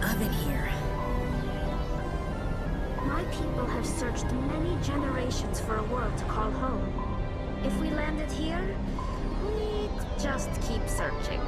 oven here. My people have searched many generations for a world to call home. If we landed here, we'd just keep searching.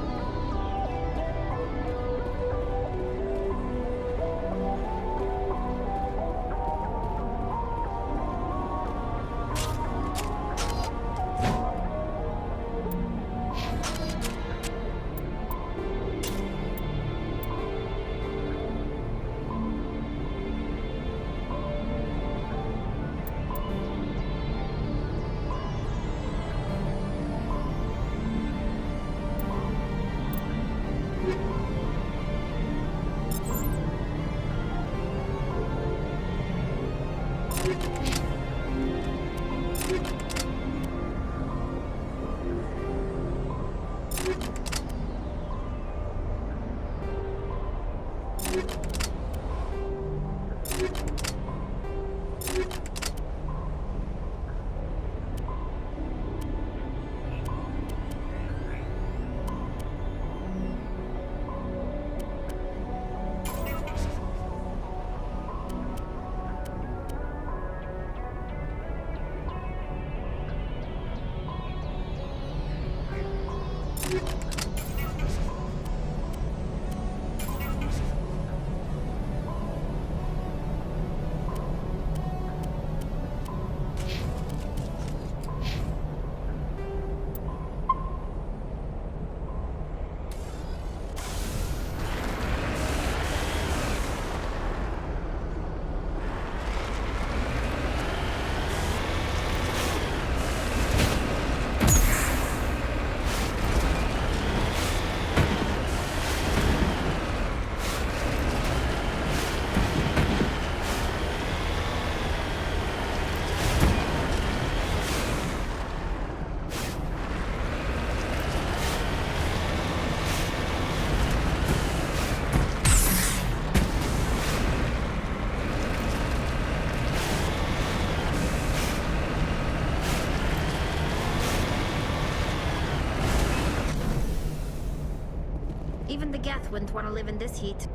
Even the Geth wouldn't want to live in this heat.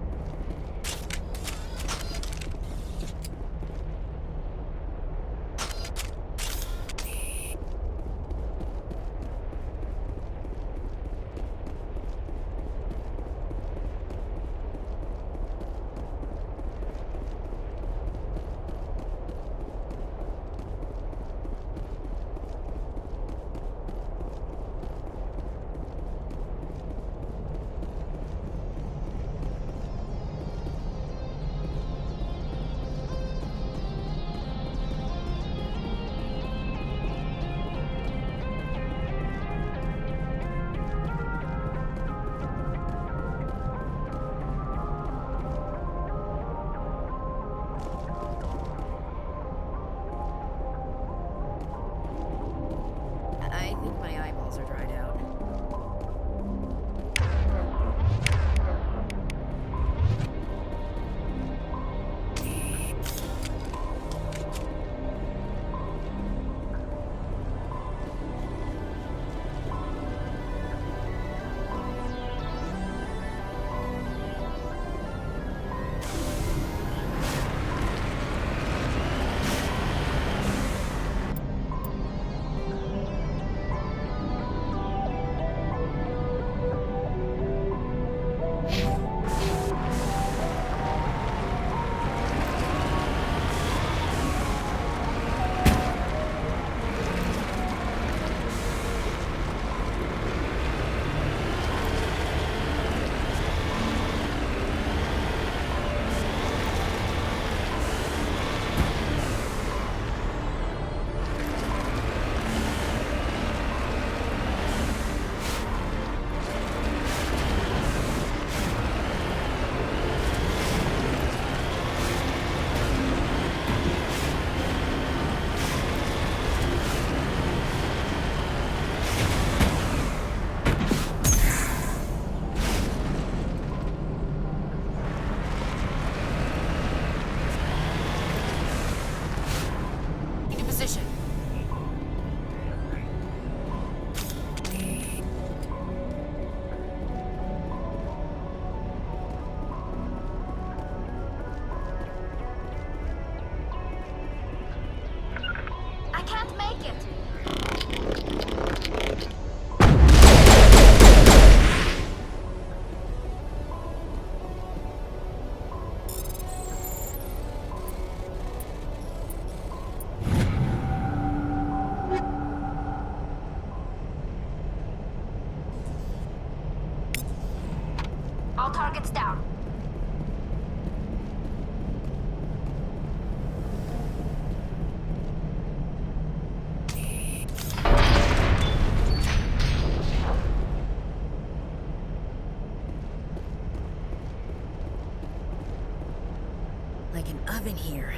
All targets down. Like an oven here.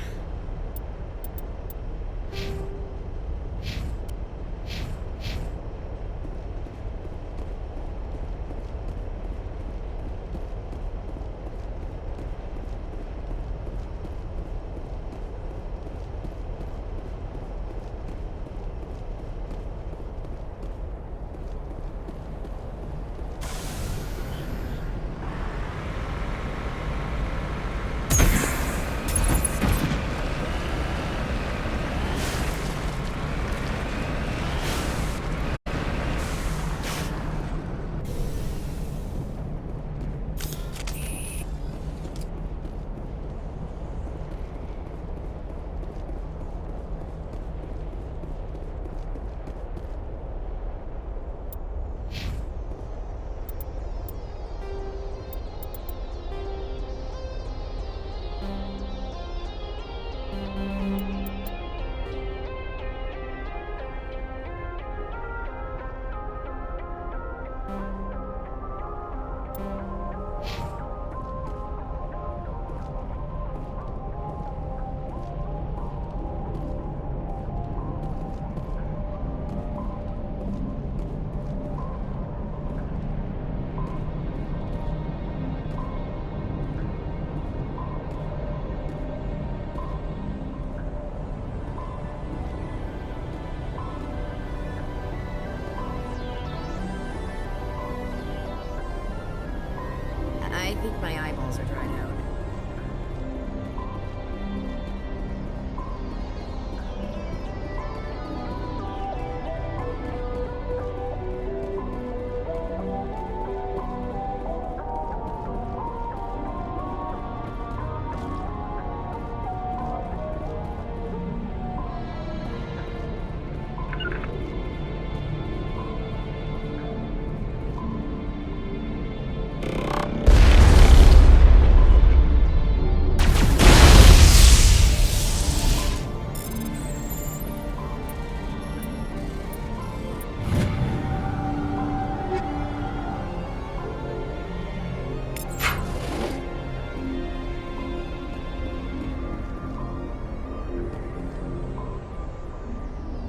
I think my eyeballs are dried out.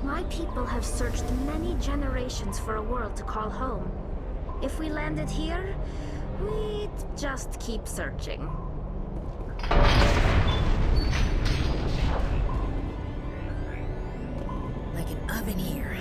My people have searched many generations for a world to call home. If we landed here, we'd just keep searching. Like an oven here.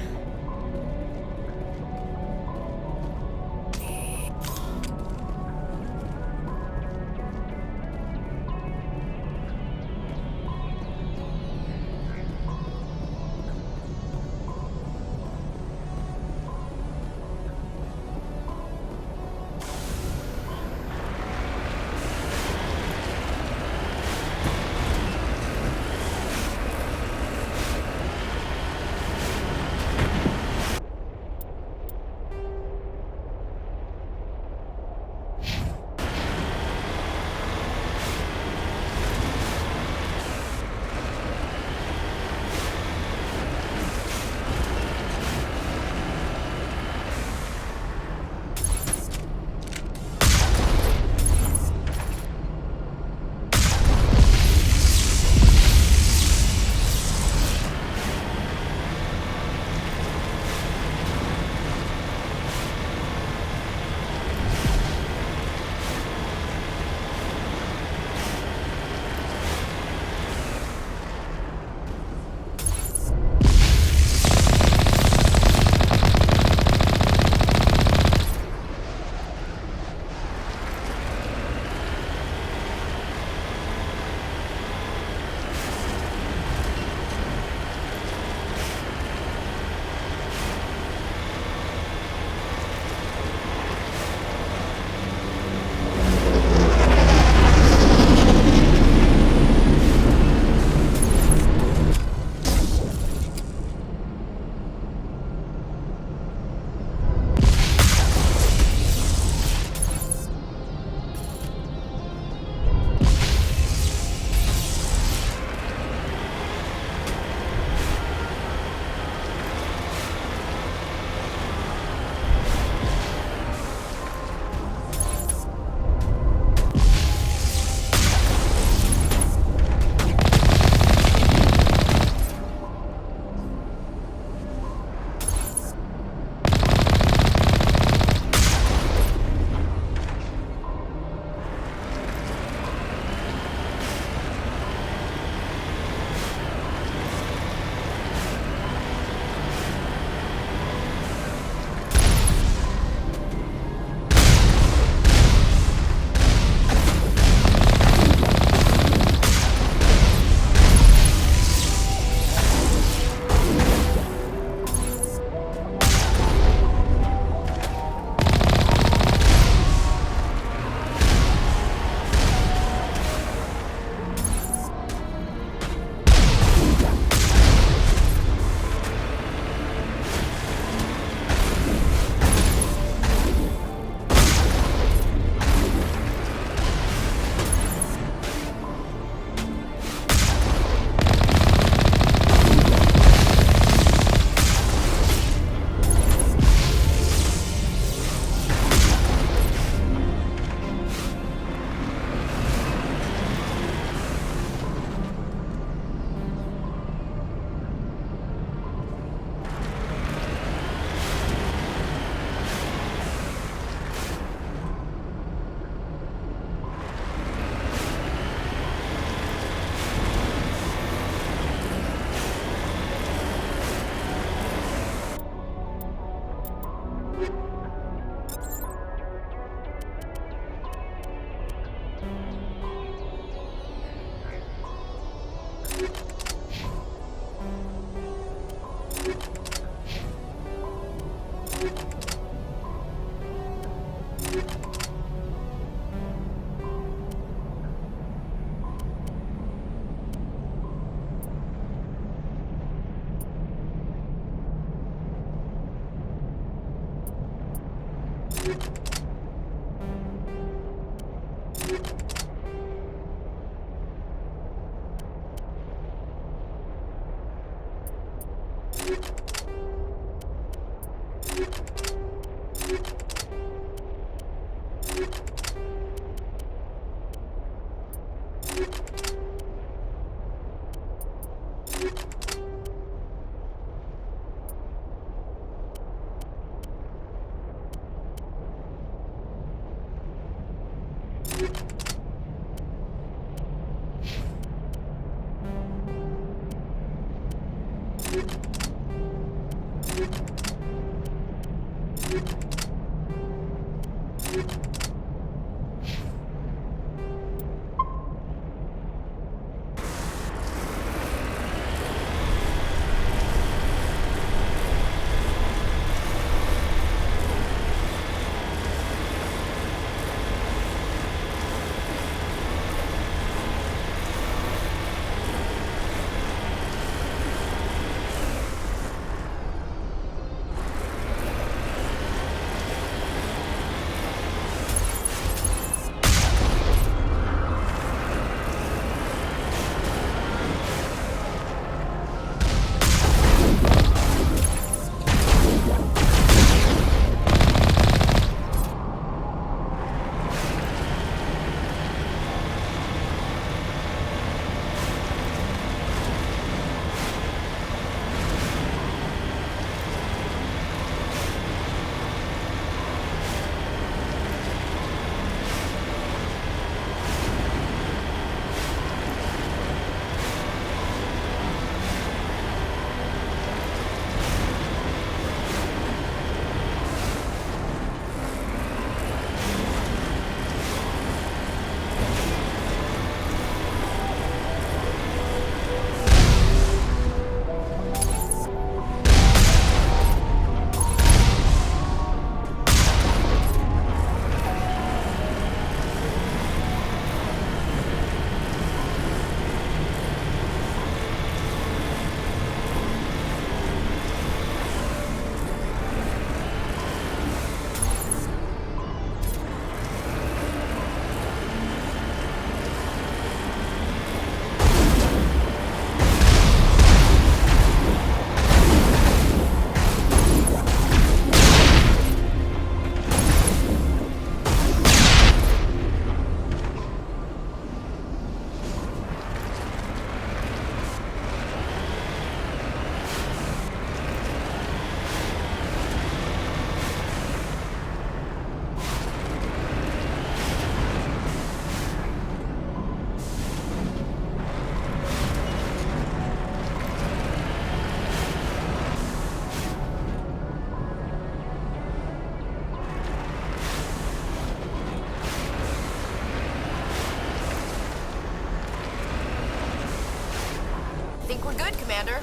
Think we're good, Commander.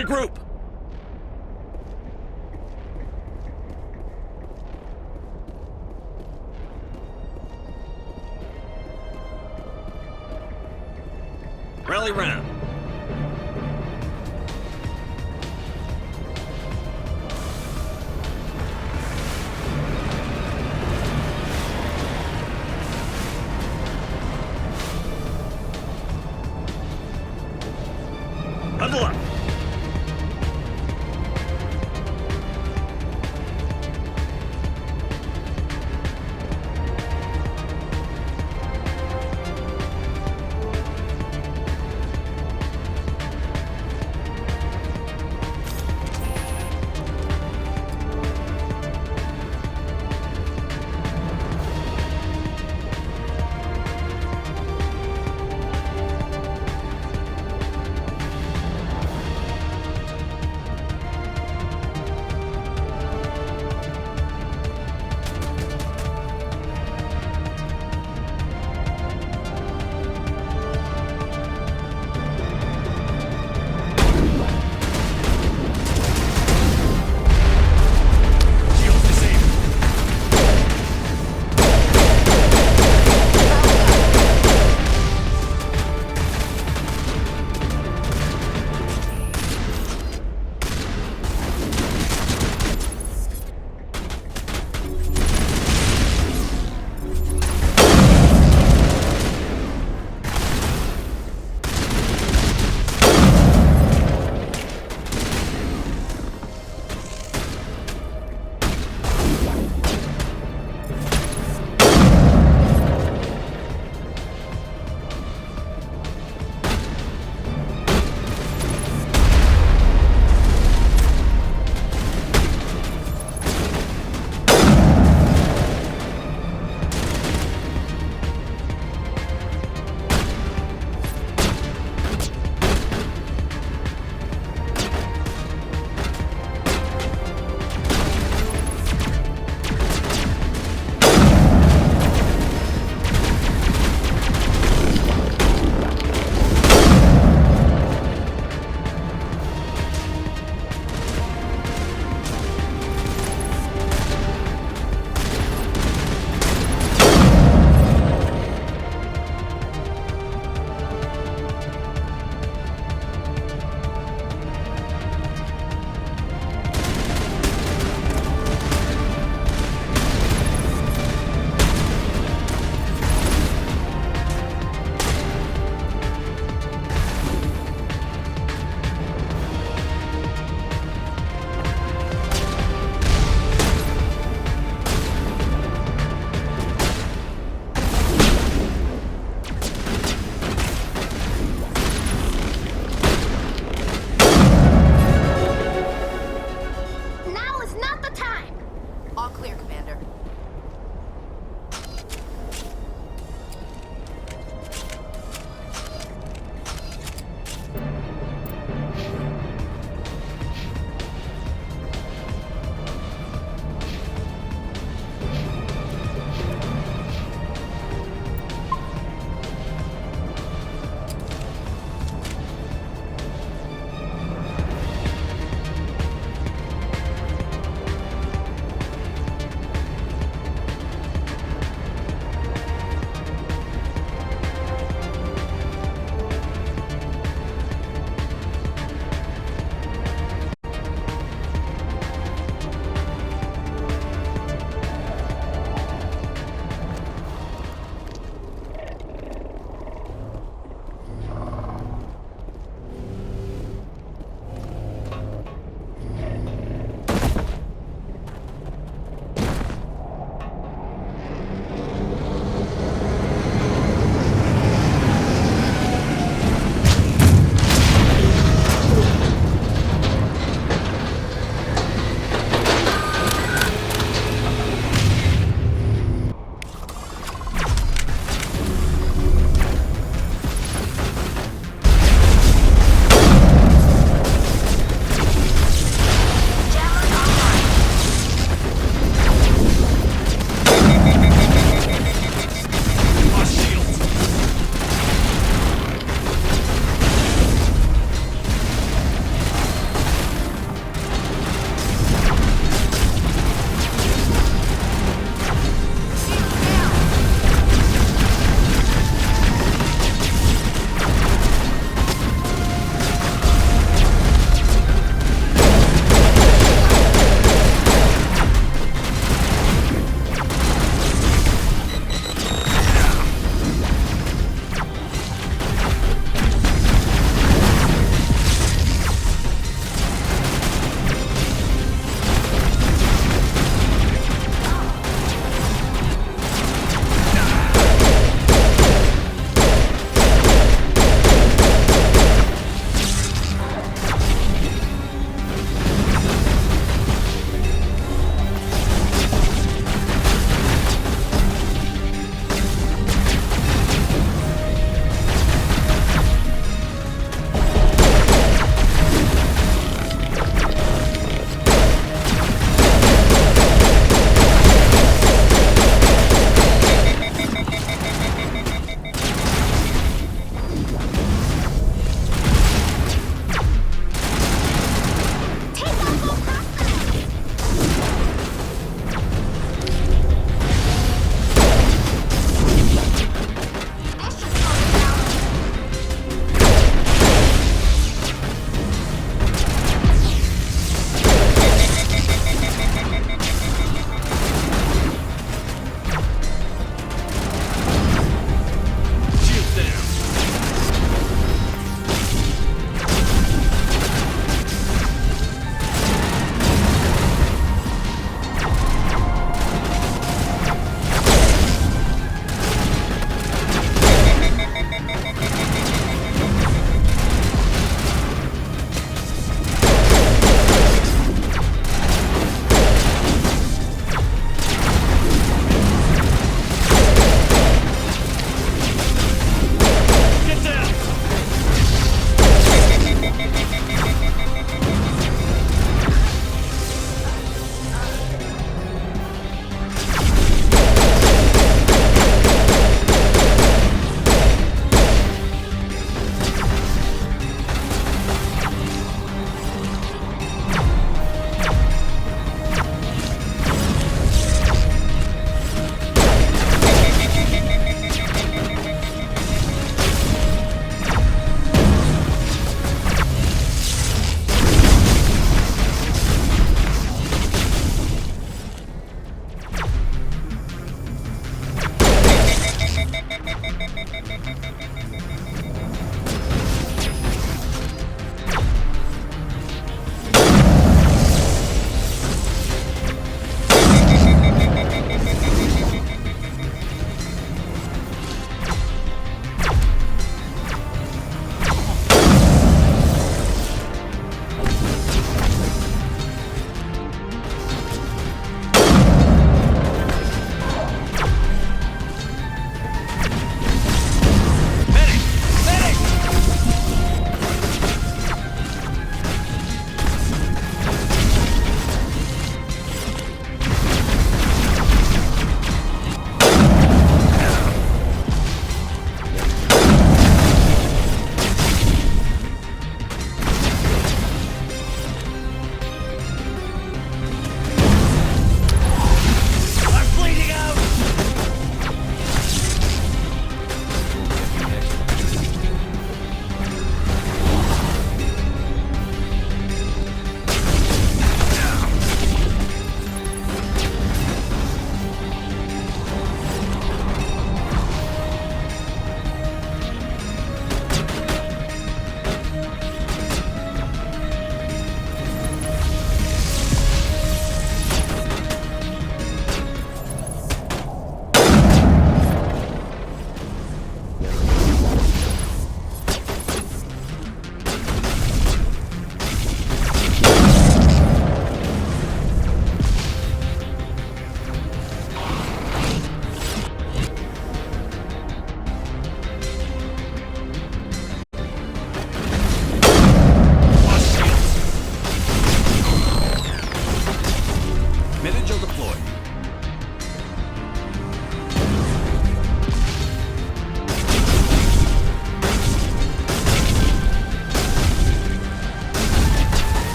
Regroup! Rally round. Huddle up.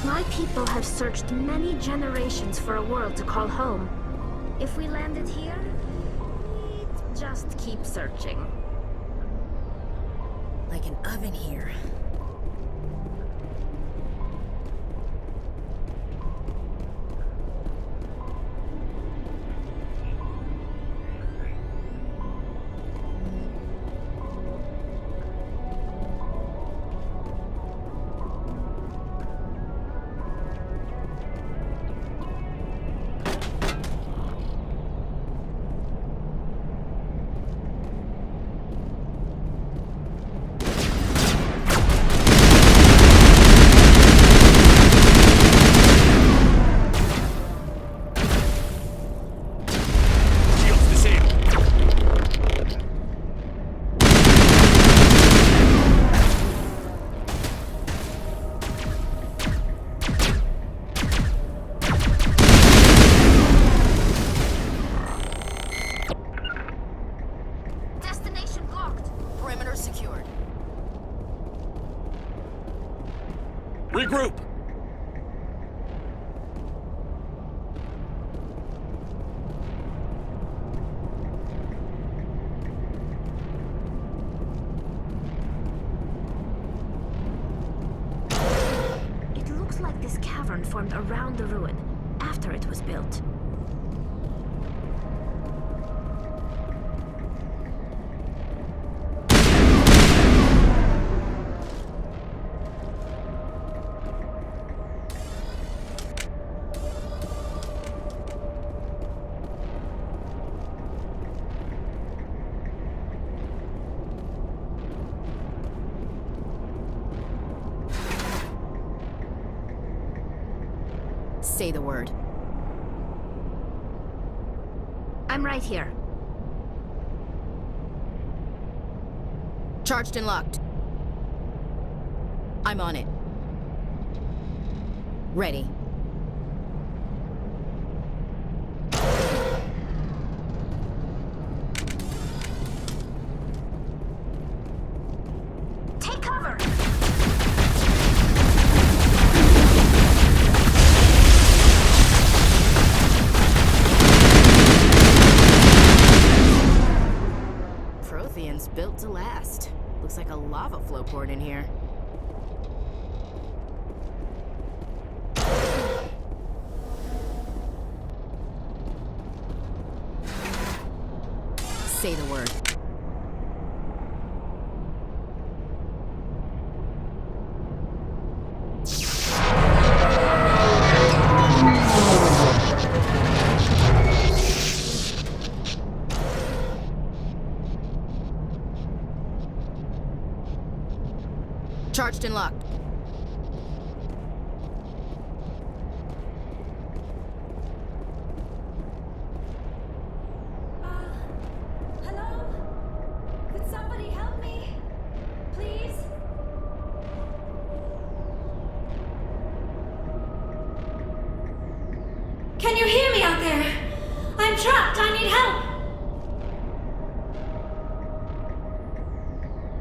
My people have searched many generations for a world to call home. If we landed here, we'd just keep searching. Like an oven here. Regroup! It looks like this cavern formed around the ruin, after it was built. Say the word. I'm right here. Charged and locked. I'm on it. Ready. Take cover! Prothean's built to last. Looks like a lava flow poured in here. Say the word. Charged and locked. Hello? Could somebody help me? Please? Can you hear me out there? I'm trapped. I need help.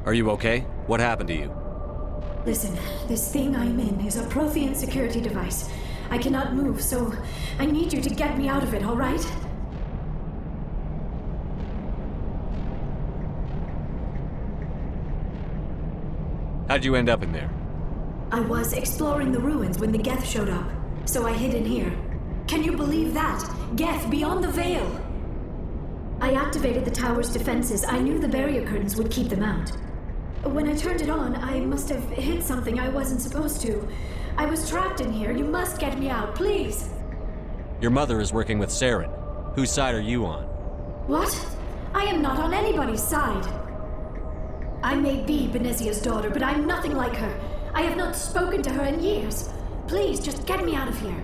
Are you okay? What happened to you? Listen, this thing I'm in is a Prothean security device. I cannot move, so I need you to get me out of it, all right? How'd you end up in there? I was exploring the ruins when the Geth showed up, so I hid in here. Can you believe that? Geth beyond the veil! I activated the tower's defenses. I knew the barrier curtains would keep them out. When I turned it on, I must have hit something I wasn't supposed to. I was trapped in here. You must get me out, please! Your mother is working with Suren. Whose side are you on? What? I am not on anybody's side. I may be Benezia's daughter, but I'm nothing like her. I have not spoken to her in years. Please, just get me out of here.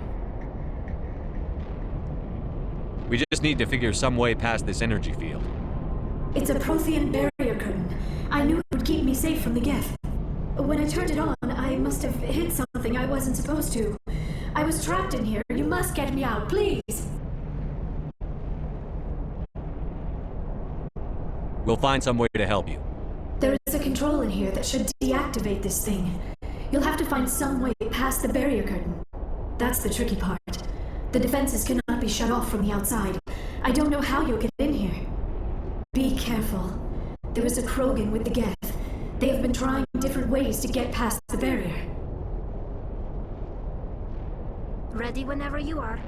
We just need to figure some way past this energy field. It's a Prothean barrier curtain. I knew it would keep me safe from the Geth. When I turned it on, I must have hit something I wasn't supposed to. I was trapped in here. You must get me out, please! We'll find some way to help you. There is a control in here that should deactivate this thing. You'll have to find some way past the barrier curtain. That's the tricky part. The defenses cannot be shut off from the outside. I don't know how you'll get in here. Be careful. There is a Krogan with the Geth. They have been trying different ways to get past the barrier. Ready whenever you are.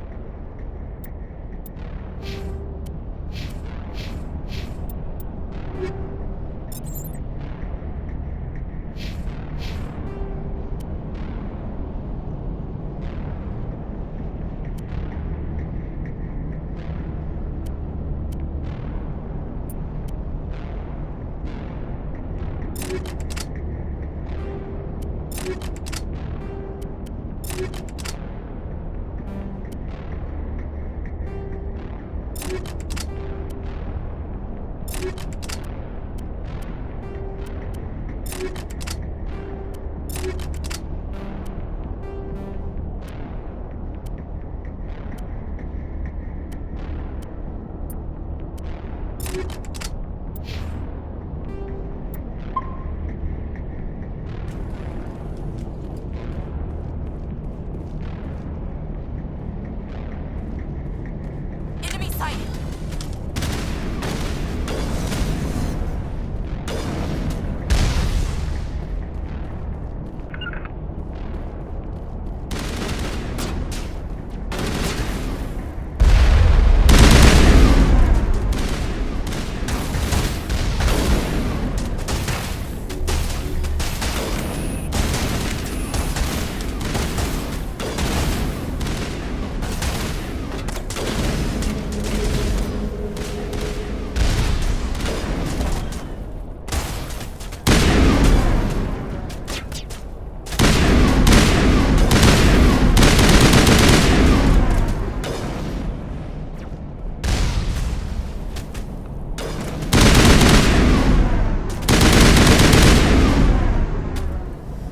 Enemy sighted.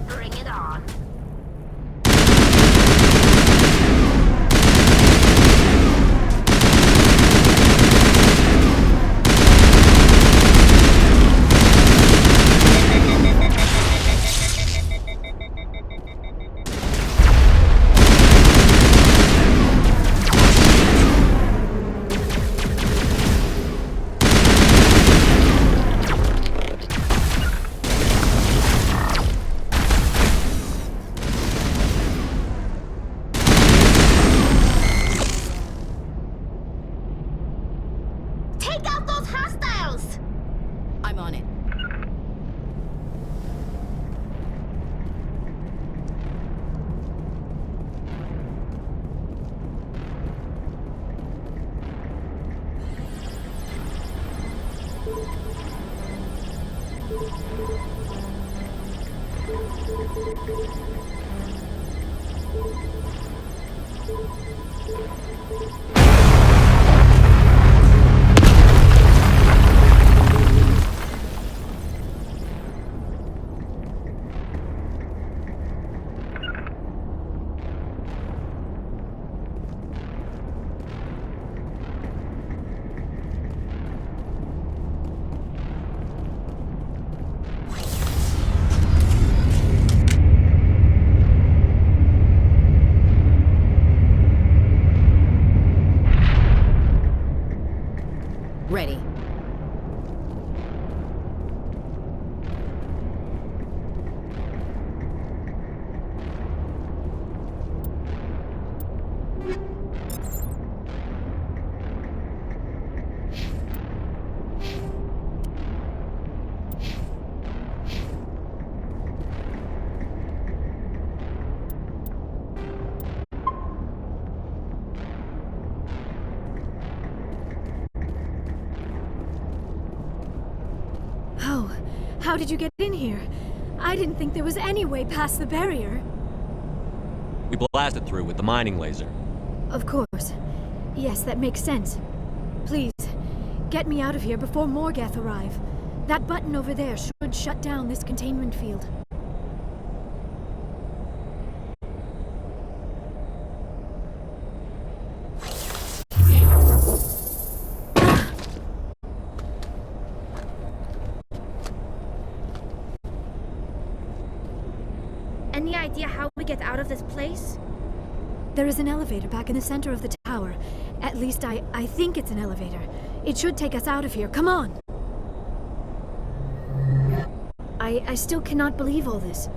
Bring it on. Take out those hostiles! I'm on it. How did you get in here? I didn't think there was any way past the barrier. We blasted through with the mining laser. Of course. Yes, that makes sense. Please, get me out of here before more Geth arrive. That button over there should shut down this containment field. Any idea how we get out of this place? There is an elevator back in the center of the tower. At least I think it's an elevator. It should take us out of here. Come on! I still cannot believe all this.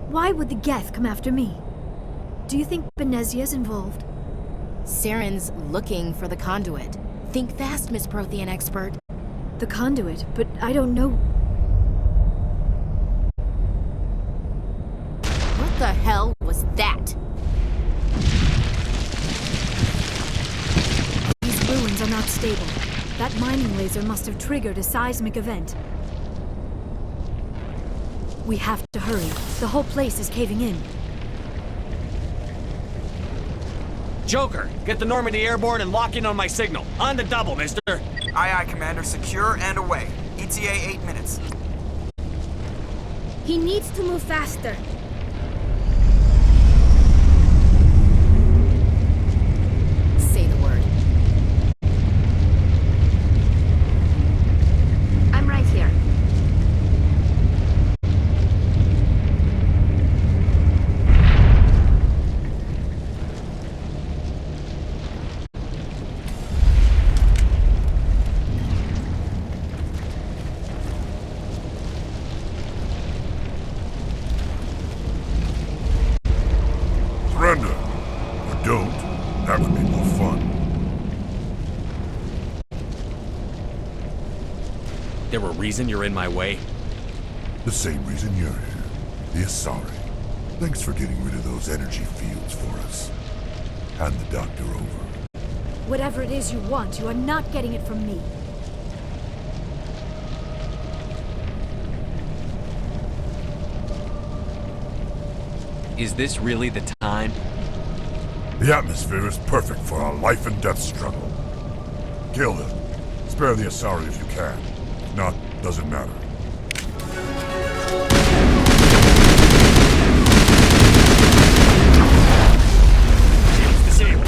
Why would the Geth come after me? Do you think Benezia's involved? Suren's looking for the conduit. Think fast, Miss Prothean expert. The conduit, but I don't know. What the hell was that? These ruins are not stable. That mining laser must have triggered a seismic event. We have to hurry. The whole place is caving in. Joker, get the Normandy airborne and lock in on my signal. On the double, mister. Aye, aye, Commander. Secure and away. ETA 8 minutes. He needs to move faster. Say the word. I'm right here. Surrender. Or don't. That would be more fun. There a reason you're in my way? The same reason you're here. The Asari. Thanks for getting rid of those energy fields for us. Hand the doctor over. Whatever it is you want, you are not getting it from me. Is this really the time? The atmosphere is perfect for a life and death struggle. Kill them. Spare the Asari if you can. If not, doesn't matter. Shields disabled.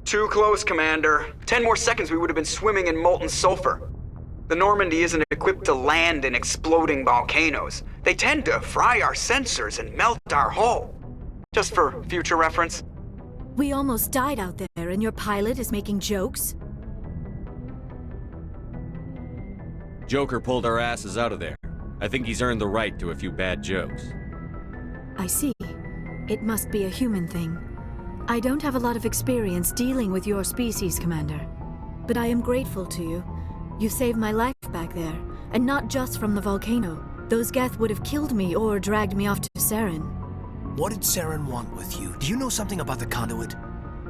Too close, Commander. 10 more seconds we would have been swimming in molten sulfur. The Normandy isn't equipped to land in exploding volcanoes. They tend to fry our sensors and melt our hull. Just for future reference. We almost died out there, and your pilot is making jokes? Joker pulled our asses out of there. I think he's earned the right to a few bad jokes. I see. It must be a human thing. I don't have a lot of experience dealing with your species, Commander. But I am grateful to you. You saved my life back there, and not just from the volcano. Those Geth would have killed me or dragged me off to Suren. What did Suren want with you? Do you know something about the conduit?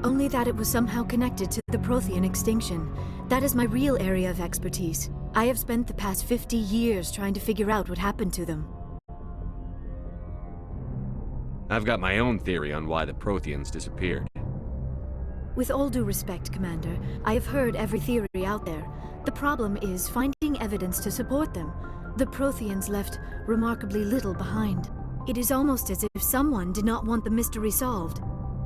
Only that it was somehow connected to the Prothean extinction. That is my real area of expertise. I have spent the past 50 years trying to figure out what happened to them. I've got my own theory on why the Protheans disappeared. With all due respect, Commander, I have heard every theory out there. The problem is finding evidence to support them. The Protheans left remarkably little behind. It is almost as if someone did not want the mystery solved.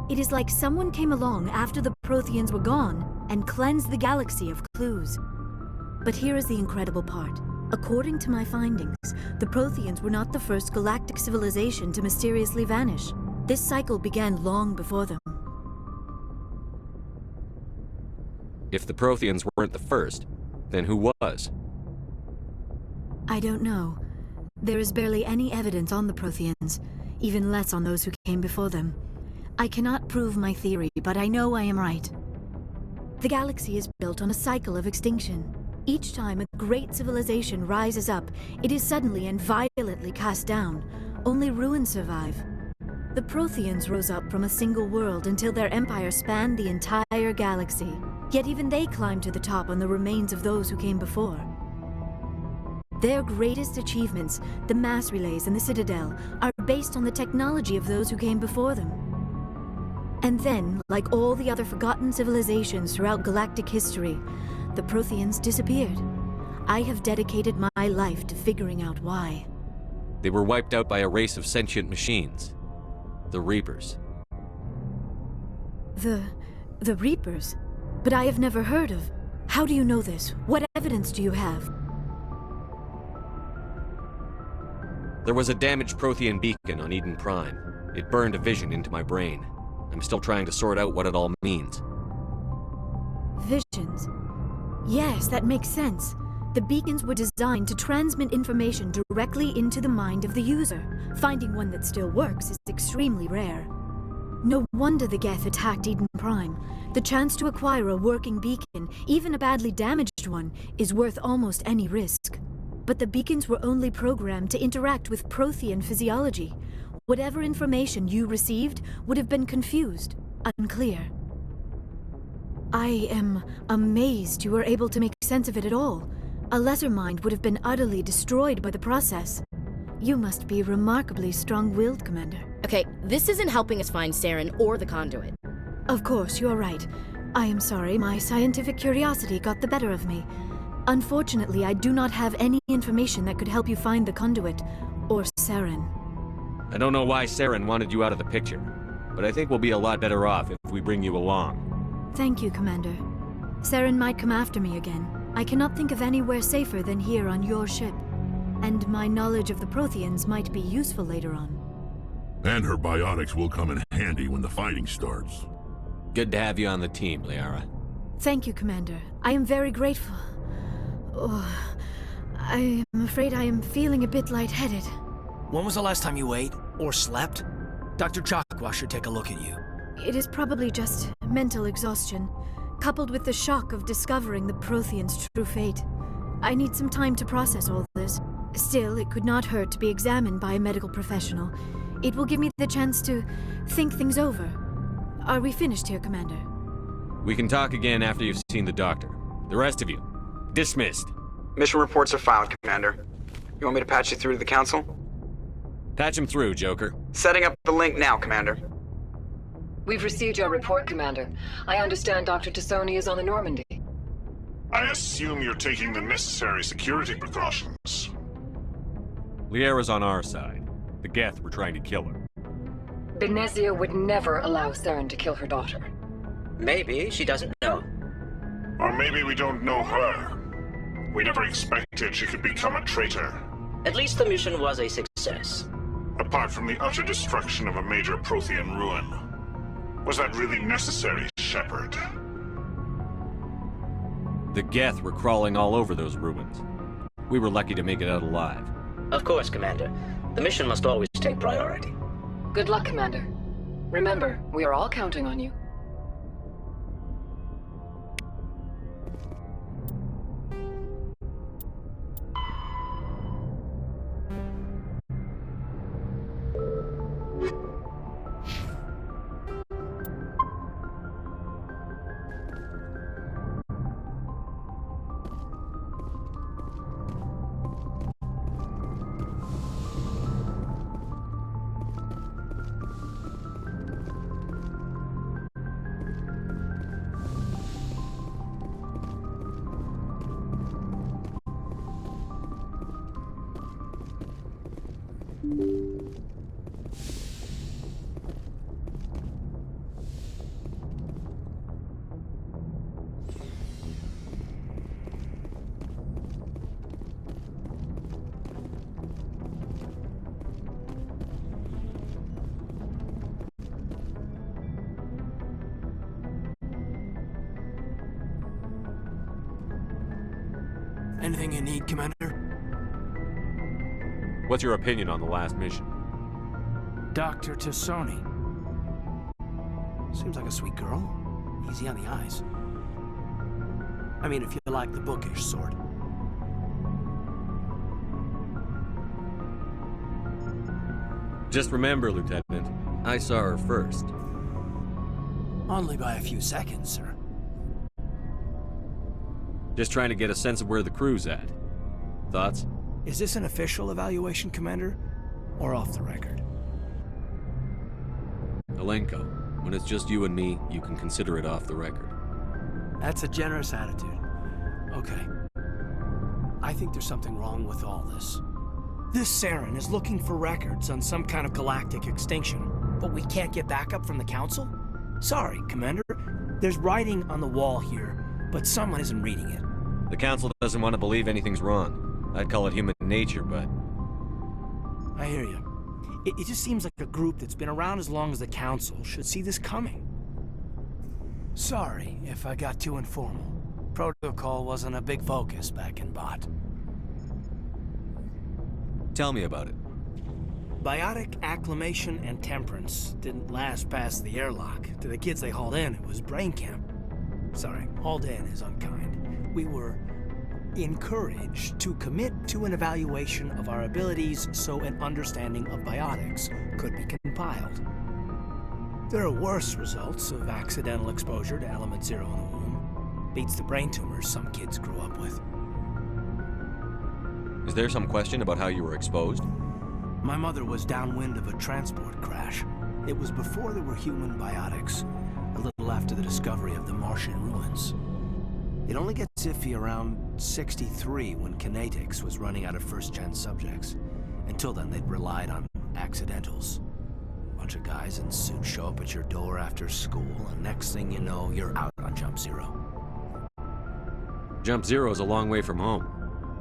It is like someone came along after the Protheans were gone and cleansed the galaxy of clues. But here is the incredible part. According to my findings, the Protheans were not the first galactic civilization to mysteriously vanish. This cycle began long before them. If the Protheans weren't the first, then who was? I don't know. There is barely any evidence on the Protheans, even less on those who came before them. I cannot prove my theory, but I know I am right. The galaxy is built on a cycle of extinction. Each time a great civilization rises up, it is suddenly and violently cast down. Only ruins survive. The Protheans rose up from a single world until their empire spanned the entire galaxy. Yet even they climbed to the top on the remains of those who came before. Their greatest achievements, the mass relays and the Citadel, are based on the technology of those who came before them. And then, like all the other forgotten civilizations throughout galactic history, the Protheans disappeared. I have dedicated my life to figuring out why. They were wiped out by a race of sentient machines. The Reapers. The Reapers? But I have never heard of. How do you know this? What evidence do you have? There was a damaged Prothean beacon on Eden Prime. It burned a vision into my brain. I'm still trying to sort out what it all means. Visions. Yes, that makes sense. The beacons were designed to transmit information directly into the mind of the user. Finding one that still works is extremely rare. No wonder the Geth attacked Eden Prime. The chance to acquire a working beacon, even a badly damaged one, is worth almost any risk. But the beacons were only programmed to interact with Prothean physiology. Whatever information you received would have been confused, unclear. I am amazed you were able to make sense of it at all. A lesser mind would have been utterly destroyed by the process. You must be remarkably strong-willed, Commander. Okay, this isn't helping us find Suren or the conduit. Of course, you are right. I am sorry, my scientific curiosity got the better of me. Unfortunately, I do not have any information that could help you find the conduit, or Suren. I don't know why Suren wanted you out of the picture, but I think we'll be a lot better off if we bring you along. Thank you, Commander. Suren might come after me again. I cannot think of anywhere safer than here on your ship. And my knowledge of the Protheans might be useful later on. And her biotics will come in handy when the fighting starts. Good to have you on the team, Liara. Thank you, Commander. I am very grateful. Oh, I am afraid I am feeling a bit lightheaded. When was the last time you ate or slept? Dr. Chakwa should take a look at you. It is probably just mental exhaustion, coupled with the shock of discovering the Protheans' true fate. I need some time to process all this. Still, it could not hurt to be examined by a medical professional. It will give me the chance to think things over. Are we finished here, Commander? We can talk again after you've seen the doctor. The rest of you, dismissed. Mission reports are filed, Commander. You want me to patch you through to the Council? Patch him through, Joker. Setting up the link now, Commander. We've received your report, Commander. I understand Dr. Tassoni is on the Normandy. I assume you're taking the necessary security precautions. Liara's on our side. The Geth were trying to kill her. Benezia would never allow Suren to kill her daughter. Maybe she doesn't know. Or maybe we don't know her. We never expected she could become a traitor. At least the mission was a success. Apart from the utter destruction of a major Prothean ruin. Was that really necessary, Shepard? The Geth were crawling all over those ruins. We were lucky to make it out alive. Of course, Commander. The mission must always take priority. Good luck, Commander. Remember, we are all counting on you. Anything you need, Commander? What's your opinion on the last mission? Dr. T'Soni. Seems like a sweet girl. Easy on the eyes. I mean, if you like the bookish sort. Just remember, Lieutenant, I saw her first. Only by a few seconds, sir. Just trying to get a sense of where the crew's at. Thoughts? Is this an official evaluation, Commander? Or off the record? Alenko, when it's just you and me, you can consider it off the record. That's a generous attitude. Okay. I think there's something wrong with all this. This Suren is looking for records on some kind of galactic extinction, but we can't get backup from the Council? Sorry, Commander. There's writing on the wall here, but someone isn't reading it. The Council doesn't want to believe anything's wrong. I'd call it human nature, but... I hear you. It just seems like a group that's been around as long as the Council should see this coming. Sorry if I got too informal. Protocol wasn't a big focus back in Bot. Tell me about it. Biotic acclimation and temperance didn't last past the airlock. To the kids they hauled in, it was brain camp. Sorry, hauled in is unkind. We were encouraged to commit to an evaluation of our abilities so an understanding of biotics could be compiled. There are worse results of accidental exposure to element 0 in the womb. Beats the brain tumors some kids grew up with. Is there some question about how you were exposed? My mother was downwind of a transport crash. It was before there were human biotics, a little after the discovery of the Martian ruins. It only gets iffy around 63 when Kinetics was running out of first-gen subjects. Until then, they'd relied on accidentals. Bunch of guys in suits show up at your door after school, and next thing you know, you're out on Jump Zero. Jump Zero's a long way from home.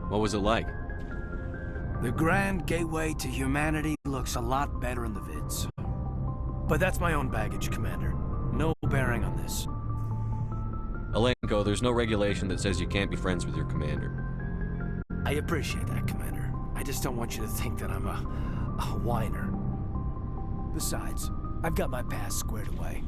What was it like? The grand gateway to humanity looks a lot better in the vids. But that's my own baggage, Commander. No bearing on this. Alenko, there's no regulation that says you can't be friends with your commander. I appreciate that, Commander. I just don't want you to think that I'm a whiner. Besides, I've got my past squared away.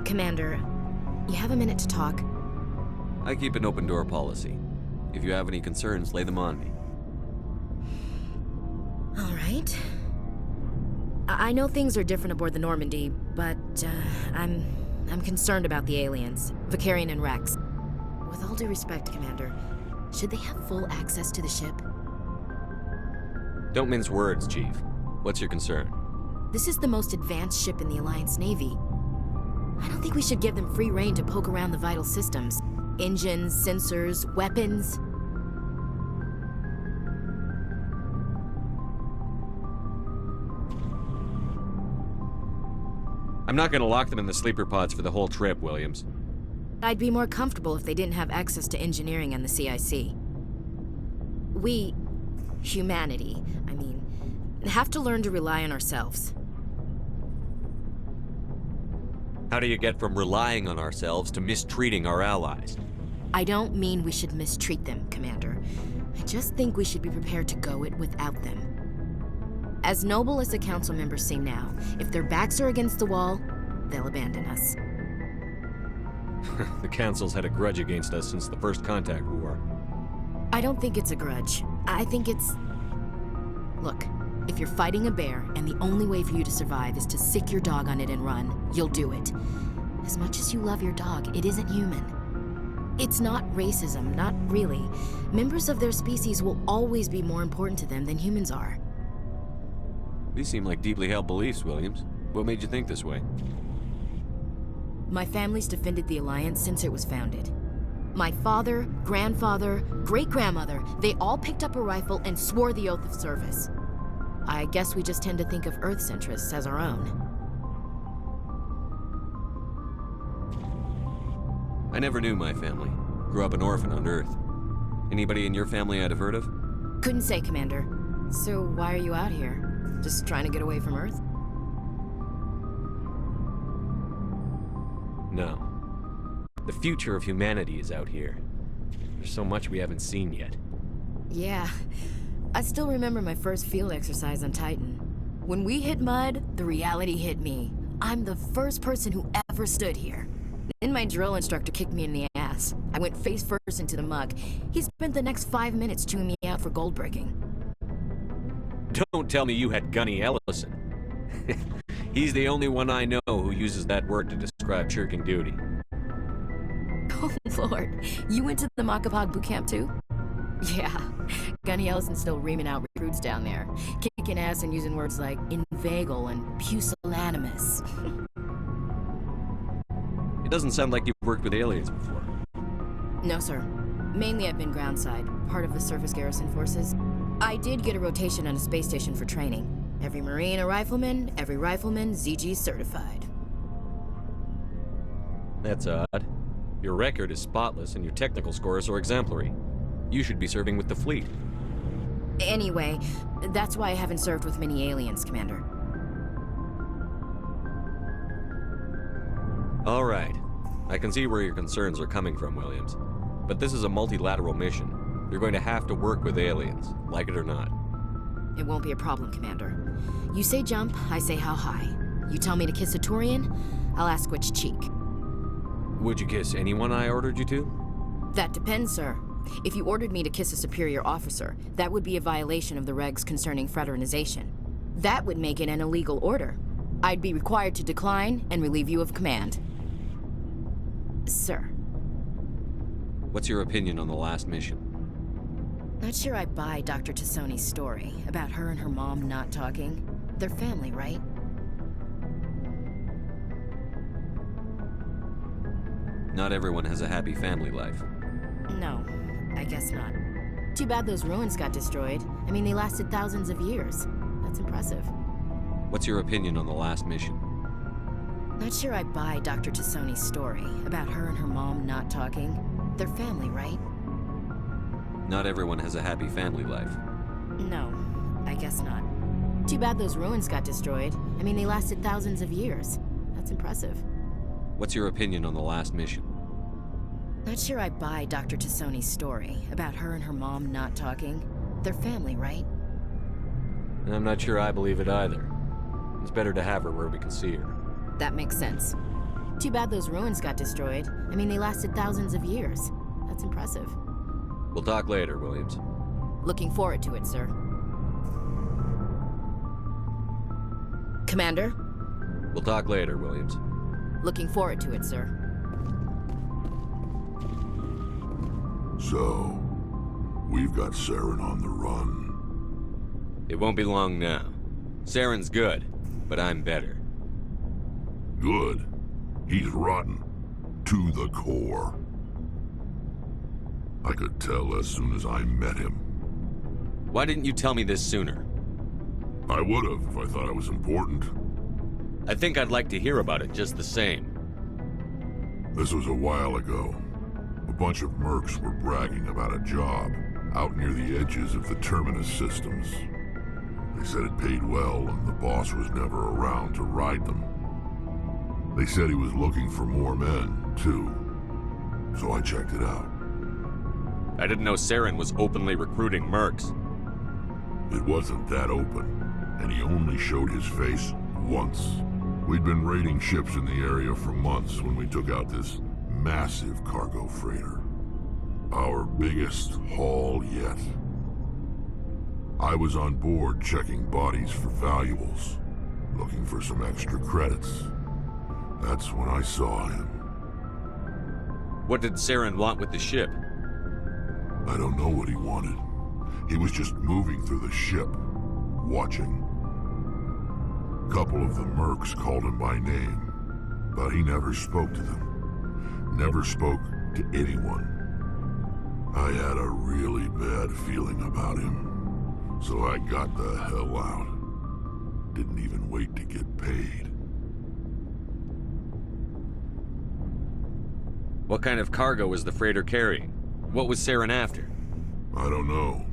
Commander, you have a minute to talk? I keep an open door policy. If you have any concerns, lay them on me. All right. I know things are different aboard the Normandy, but I'm concerned about the aliens, Vicarian and Rex. With all due respect, Commander, should they have full access to the ship? Don't mince words, Chief. What's your concern? This is the most advanced ship in the Alliance Navy. I don't think we should give them free rein to poke around the vital systems. Engines, sensors, weapons. I'm not gonna lock them in the sleeper pods for the whole trip, Williams. I'd be more comfortable if they didn't have access to engineering and the CIC. We, humanity, have to learn to rely on ourselves. How do you get from relying on ourselves to mistreating our allies? I don't mean we should mistreat them, Commander. I just think we should be prepared to go it without them. As noble as the Council members seem now, if their backs are against the wall, they'll abandon us. The Council's had a grudge against us since the First Contact War. I don't think it's a grudge. I think it's... Look, if you're fighting a bear and the only way for you to survive is to sick your dog on it and run, you'll do it. As much as you love your dog, it isn't human. It's not racism, not really. Members of their species will always be more important to them than humans are. These seem like deeply held beliefs, Williams. What made you think this way? My family's defended the Alliance since it was founded. My father, grandfather, great-grandmother, they all picked up a rifle and swore the oath of service. I guess we just tend to think of Earth's interests as our own. I never knew my family. Grew up an orphan on Earth. Anybody in your family I'd have heard of? Couldn't say, Commander. So why are you out here? Just trying to get away from Earth? No. The future of humanity is out here. There's so much we haven't seen yet. Yeah. I still remember my first field exercise on Titan. When we hit mud, the reality hit me. I'm the first person who ever stood here. Then my drill instructor kicked me in the ass. I went face first into the muck. He spent the next 5 minutes chewing me out for gold breaking. Don't tell me you had Gunny Ellison. He's the only one I know who uses that word to describe shirking duty. Oh, Lord. You went to the Makapog boot camp, too? Yeah. Gunny Ellison's still reaming out recruits down there. Kicking ass and using words like inveigle and pusillanimous. It doesn't sound like you've worked with aliens before. No, sir. Mainly I've been groundside, part of the surface garrison forces. I did get a rotation on a space station for training. Every Marine a rifleman, every rifleman ZG certified. That's odd. Your record is spotless and your technical scores are exemplary. You should be serving with the fleet. Anyway, that's why I haven't served with many aliens, Commander. All right. I can see where your concerns are coming from, Williams. But this is a multilateral mission. You're going to have to work with aliens, like it or not. It won't be a problem, Commander. You say jump, I say how high. You tell me to kiss a Turian, I'll ask which cheek. Would you kiss anyone I ordered you to? That depends, sir. If you ordered me to kiss a superior officer, that would be a violation of the regs concerning fraternization. That would make it an illegal order. I'd be required to decline and relieve you of command. Sir. What's your opinion on the last mission? Not sure I buy Dr. Tassoni's story about her and her mom not talking. They're family, right? Not everyone has a happy family life. No, I guess not. Too bad those ruins got destroyed. I mean, they lasted thousands of years. That's impressive. What's your opinion on the last mission? Not sure I buy Dr. Tassoni's story about her and her mom not talking. They're family, right? Not everyone has a happy family life. No, I guess not. Too bad those ruins got destroyed. I mean, they lasted thousands of years. That's impressive. What's your opinion on the last mission? Not sure I buy Dr. Tassoni's story about her and her mom not talking. They're family, right? I'm not sure I believe it either. It's better to have her where we can see her. That makes sense. Too bad those ruins got destroyed. I mean, they lasted thousands of years. That's impressive. We'll talk later, Williams. Looking forward to it, sir. Commander? We'll talk later, Williams. Looking forward to it, sir. So, we've got Suren on the run. It won't be long now. Saren's good. but I'm better. Good. He's rotten. To the core. I could tell as soon as I met him. Why didn't you tell me this sooner? I would've if I thought I was important. I think I'd like to hear about it just the same. This was a while ago. A bunch of mercs were bragging about a job out near the edges of the terminus systems. They said it paid well and the boss was never around to ride them. They said he was looking for more men, too. So I checked it out. I didn't know Suren was openly recruiting mercs. It wasn't that open, and he only showed his face once. We'd been raiding ships in the area for months when we took out this massive cargo freighter. Our biggest haul yet. I was on board checking bodies for valuables, looking for some extra credits. That's when I saw him. What did Suren want with the ship? I don't know what he wanted. He was just moving through the ship, watching. A couple of the mercs called him by name, but he never spoke to them. Never spoke to anyone. I had a really bad feeling about him, so I got the hell out. Didn't even wait to get paid. What kind of cargo was the freighter carrying? What was Suren after? I don't know.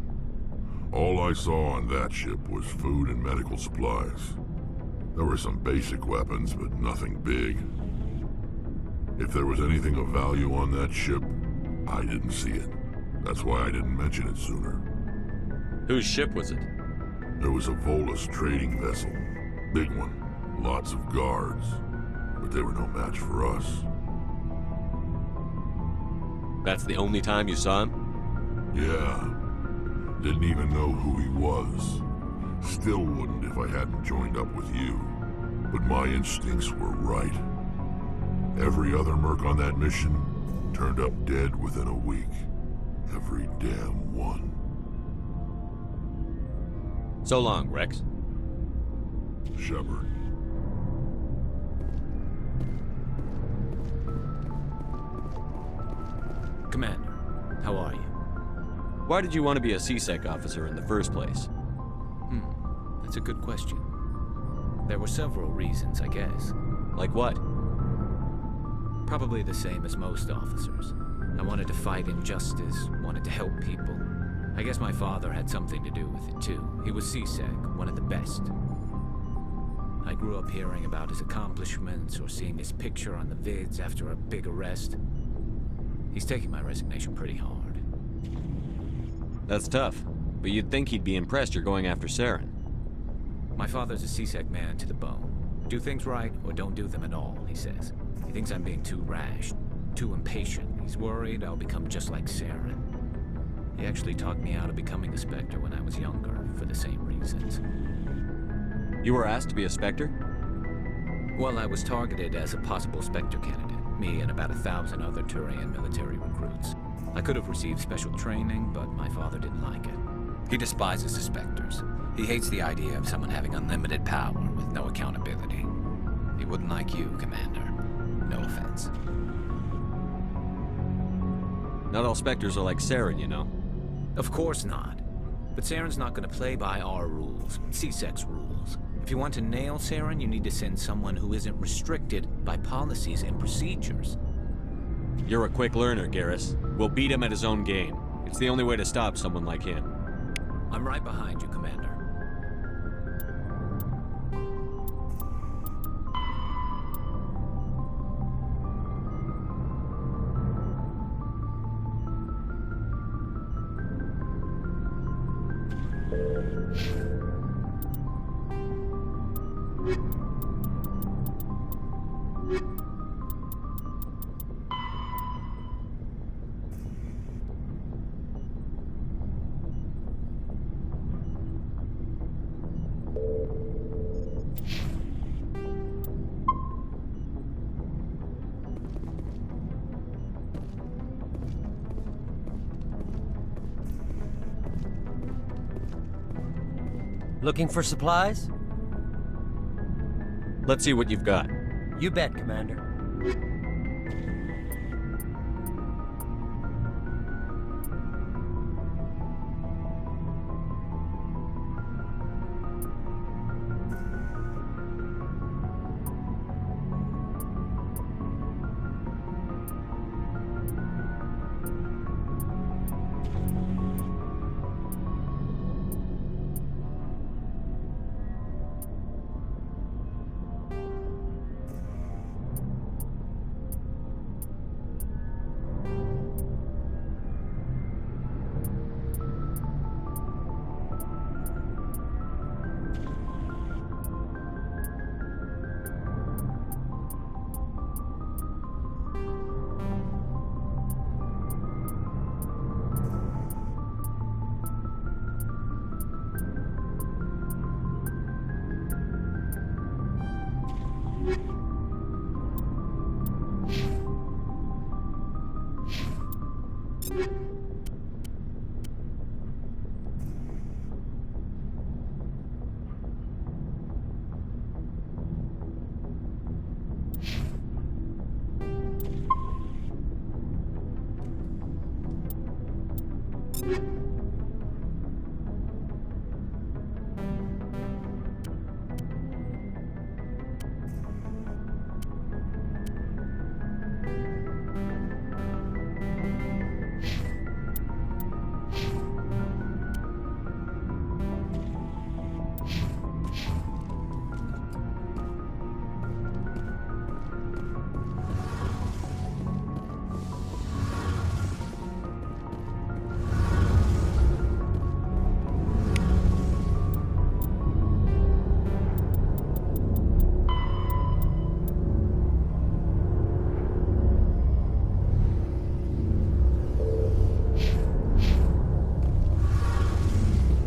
All I saw on that ship was food and medical supplies. There were some basic weapons, but nothing big. If there was anything of value on that ship, I didn't see it. That's why I didn't mention it sooner. Whose ship was it? There was a Volus trading vessel. Big one. Lots of guards. But they were no match for us. That's the only time you saw him? Yeah. Didn't even know who he was. Still wouldn't if I hadn't joined up with you. But my instincts were right. Every other merc on that mission turned up dead within a week. Every damn one. So long, Rex. Shepard. Commander, how are you? Why did you want to be a C-Sec officer in the first place? That's a good question. There were several reasons, I guess. Like what? Probably the same as most officers. I wanted to fight injustice, wanted to help people. I guess my father had something to do with it too. He was C-Sec, one of the best. I grew up hearing about his accomplishments or seeing his picture on the vids after a big arrest. He's taking my resignation pretty hard. That's tough, but you'd think he'd be impressed you're going after Suren. My father's a C-Sec man to the bone. Do things right or don't do them at all, he says. He thinks I'm being too rash, too impatient. He's worried I'll become just like Suren. He actually talked me out of becoming a Spectre when I was younger, for the same reasons. You were asked to be a Spectre? Well, I was targeted as a possible Spectre candidate. Me and about 1,000 other Turian military recruits. I could have received special training, but my father didn't like it. He despises the Spectres. He hates the idea of someone having unlimited power with no accountability. He wouldn't like you, Commander. No offense. Not all Spectres are like Suren, you know. Of course not. But Suren's not going to play by our rules, C-Sec's rules. If you want to nail Suren, you need to send someone who isn't restricted by policies and procedures. You're a quick learner, Garrus. We'll beat him at his own game. It's the only way to stop someone like him. I'm right behind you, Commander. Looking for supplies? Let's see what you've got. You bet, Commander.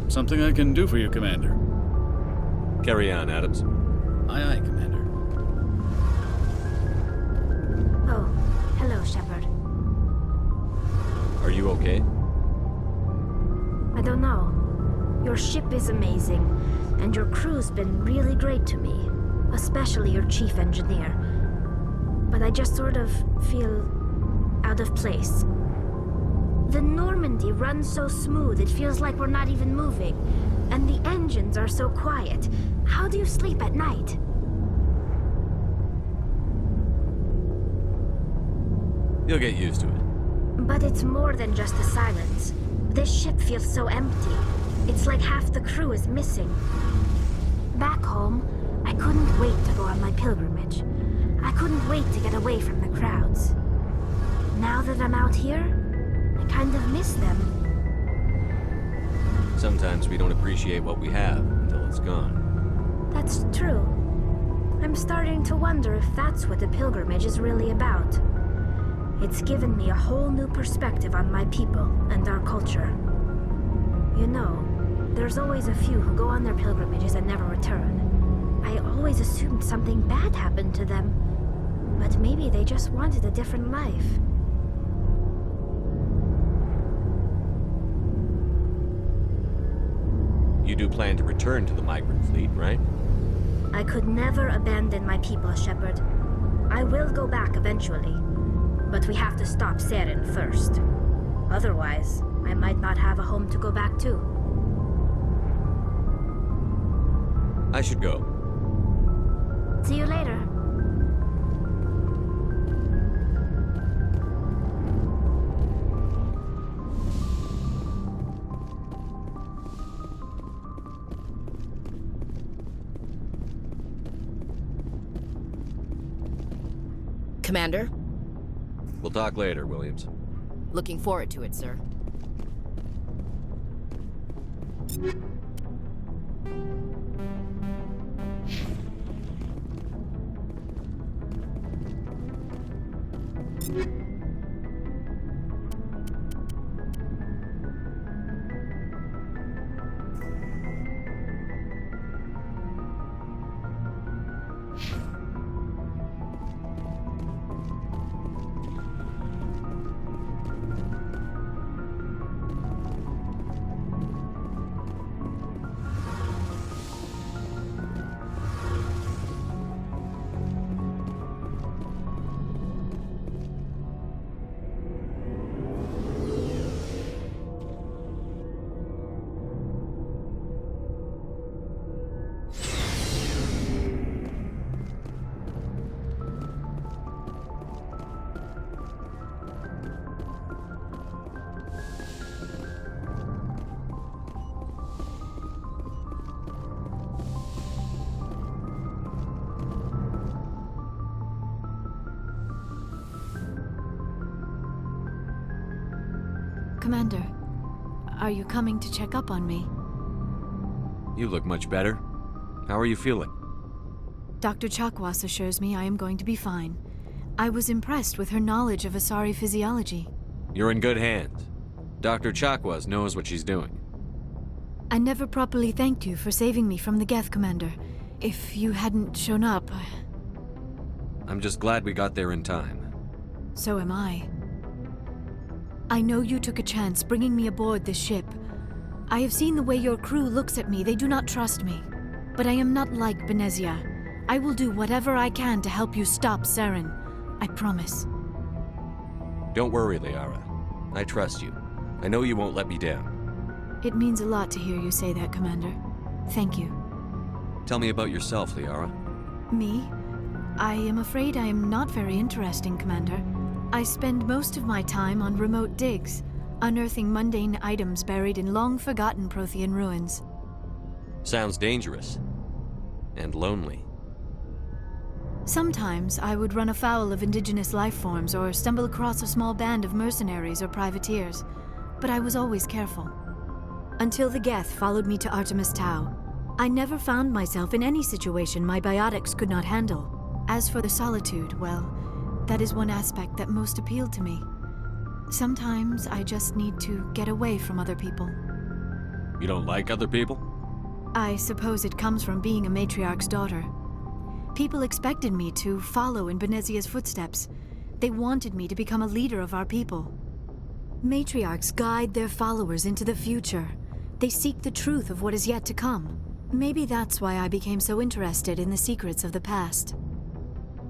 Something I can do for you, Commander. Carry on, Adams. Aye, aye, Commander. Oh, hello, Shepard. Are you okay? I don't know. Your ship is amazing, and your crew's been really great to me, especially your chief engineer. But I just sort of feel out of place. The Normandy runs so smooth, it feels like we're not even moving. And the engines are so quiet. How do you sleep at night? You'll get used to it. But it's more than just the silence. This ship feels so empty. It's like half the crew is missing. Back home, I couldn't wait to go on my pilgrimage. I couldn't wait to get away from the crowds. Now that I'm out here, I kind of miss them. Sometimes we don't appreciate what we have until it's gone. That's true. I'm starting to wonder if that's what the pilgrimage is really about. It's given me a whole new perspective on my people and our culture. You know, there's always a few who go on their pilgrimages and never return. I always assumed something bad happened to them, but maybe they just wanted a different life. You do plan to return to the migrant fleet, right? I could never abandon my people, Shepard. I will go back eventually, but we have to stop Suren first. Otherwise, I might not have a home to go back to. I should go. See you later. Commander? We'll talk later, Williams. Looking forward to it, sir. Commander, are you coming to check up on me? You look much better. How are you feeling? Dr. Chakwas assures me I am going to be fine. I was impressed with her knowledge of Asari physiology. You're in good hands. Dr. Chakwas knows what she's doing. I never properly thanked you for saving me from the Geth, Commander. If you hadn't shown up... I'm just glad we got there in time. So am I. I know you took a chance bringing me aboard this ship. I have seen the way your crew looks at me. They do not trust me. But I am not like Benezia. I will do whatever I can to help you stop Suren. I promise. Don't worry, Liara. I trust you. I know you won't let me down. It means a lot to hear you say that, Commander. Thank you. Tell me about yourself, Liara. Me? I am afraid I am not very interesting, Commander. I spend most of my time on remote digs, unearthing mundane items buried in long-forgotten Prothean ruins. Sounds dangerous. And lonely. Sometimes I would run afoul of indigenous life forms or stumble across a small band of mercenaries or privateers, but I was always careful. Until the Geth followed me to Artemis Tau, I never found myself in any situation my biotics could not handle. As for the solitude, well, that is one aspect that most appealed to me. Sometimes I just need to get away from other people. You don't like other people? I suppose it comes from being a matriarch's daughter. People expected me to follow in Benezia's footsteps. They wanted me to become a leader of our people. Matriarchs guide their followers into the future. They seek the truth of what is yet to come. Maybe that's why I became so interested in the secrets of the past.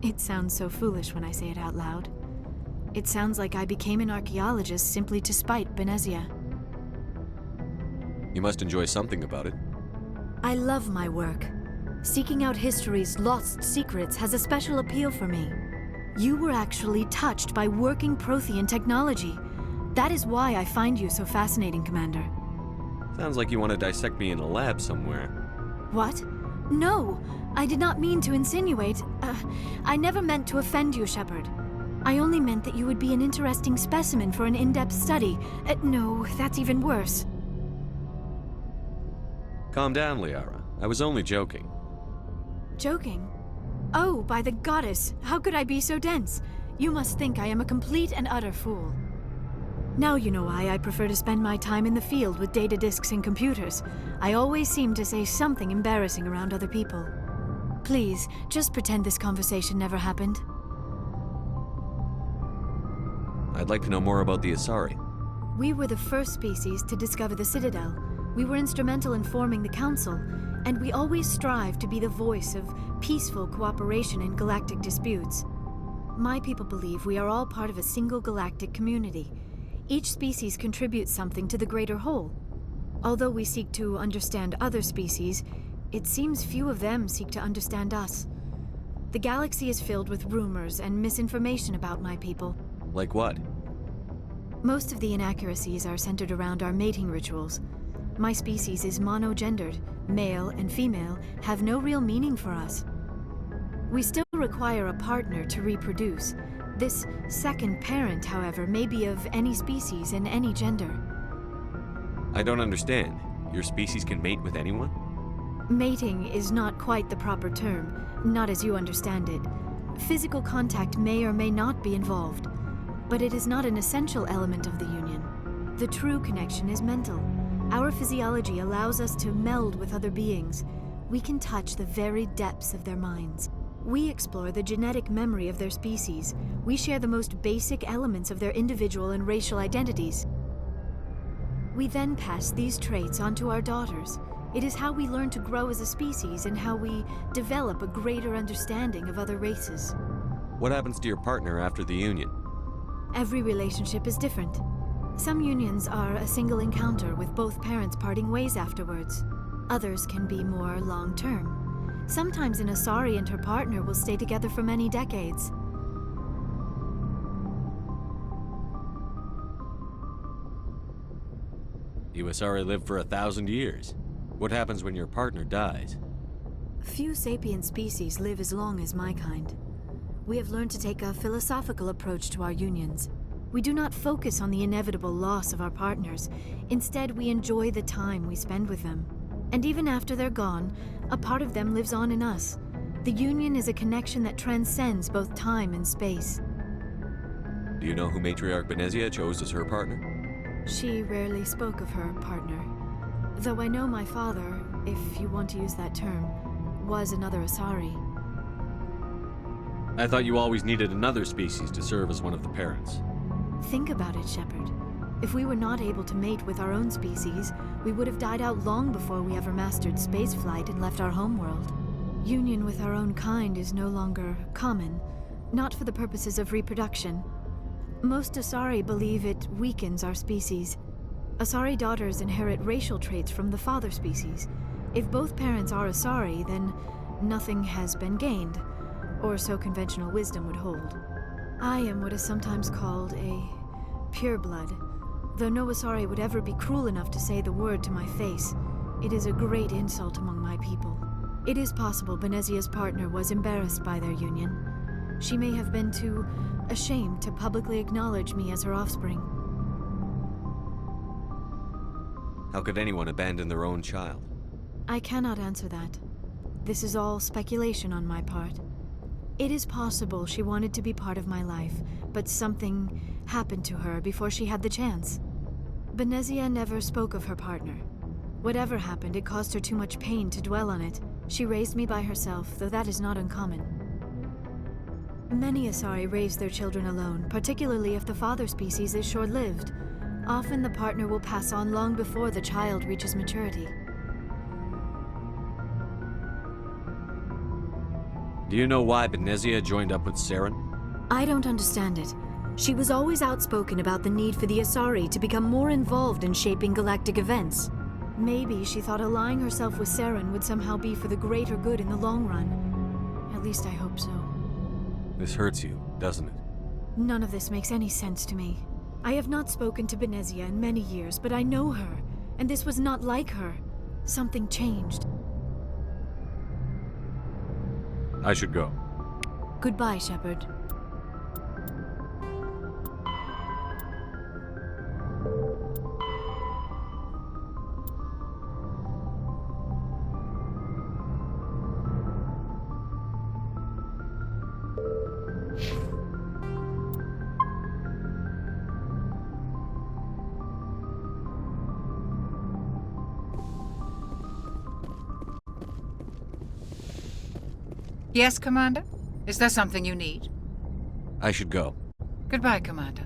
It sounds so foolish when I say it out loud. It sounds like I became an archaeologist simply to spite Benezia. You must enjoy something about it. I love my work. Seeking out history's lost secrets has a special appeal for me. You were actually touched by working Prothean technology. That is why I find you so fascinating, Commander. Sounds like you want to dissect me in a lab somewhere. What? No! I did not mean to insinuate. I never meant to offend you, Shepard. I only meant that you would be an interesting specimen for an in-depth study. No, that's even worse. Calm down, Liara. I was only joking. Joking? Oh, by the goddess, how could I be so dense? You must think I am a complete and utter fool. Now you know why I prefer to spend my time in the field with data disks and computers. I always seem to say something embarrassing around other people. Please, just pretend this conversation never happened. I'd like to know more about the Asari. We were the first species to discover the Citadel. We were instrumental in forming the Council, and we always strive to be the voice of peaceful cooperation in galactic disputes. My people believe we are all part of a single galactic community. Each species contributes something to the greater whole. Although we seek to understand other species, it seems few of them seek to understand us. The galaxy is filled with rumors and misinformation about my people. Like what? Most of the inaccuracies are centered around our mating rituals. My species is monogendered. Male and female have no real meaning for us. We still require a partner to reproduce. This second parent, however, may be of any species and any gender. I don't understand. Your species can mate with anyone? Mating is not quite the proper term, not as you understand it. Physical contact may or may not be involved, but it is not an essential element of the union. The true connection is mental. Our physiology allows us to meld with other beings. We can touch the very depths of their minds. We explore the genetic memory of their species. We share the most basic elements of their individual and racial identities. We then pass these traits on to our daughters. It is how we learn to grow as a species and how we develop a greater understanding of other races. What happens to your partner after the union? Every relationship is different. Some unions are a single encounter with both parents parting ways afterwards. Others can be more long-term. Sometimes an Asari and her partner will stay together for many decades. You Asari live for 1,000 years. What happens when your partner dies? Few sapient species live as long as my kind. We have learned to take a philosophical approach to our unions. We do not focus on the inevitable loss of our partners. Instead, we enjoy the time we spend with them. And even after they're gone, a part of them lives on in us. The union is a connection that transcends both time and space. Do you know who Matriarch Benezia chose as her partner? She rarely spoke of her partner. Though I know my father, if you want to use that term, was another Asari. I thought you always needed another species to serve as one of the parents. Think about it, Shepard. If we were not able to mate with our own species, we would have died out long before we ever mastered spaceflight and left our homeworld. Union with our own kind is no longer common, not for the purposes of reproduction. Most Asari believe it weakens our species. Asari daughters inherit racial traits from the father species. If both parents are Asari, then nothing has been gained, or so conventional wisdom would hold. I am what is sometimes called a pureblood, though no Asari would ever be cruel enough to say the word to my face. It is a great insult among my people. It is possible Benezia's partner was embarrassed by their union. She may have been too ashamed to publicly acknowledge me as her offspring. How could anyone abandon their own child? I cannot answer that. This is all speculation on my part. It is possible she wanted to be part of my life, but something happened to her before she had the chance. Benezia never spoke of her partner. Whatever happened, it caused her too much pain to dwell on it. She raised me by herself, though that is not uncommon. Many Asari raise their children alone, particularly if the father species is short-lived. Often the partner will pass on long before the child reaches maturity. Do you know why Benezia joined up with Suren? I don't understand it. She was always outspoken about the need for the Asari to become more involved in shaping galactic events. Maybe she thought allying herself with Suren would somehow be for the greater good in the long run. At least I hope so. This hurts you, doesn't it? None of this makes any sense to me. I have not spoken to Benezia in many years, but I know her, and this was not like her. Something changed. I should go. Goodbye, Shepard. Yes, Commander? Is there something you need? I should go. Goodbye, Commander.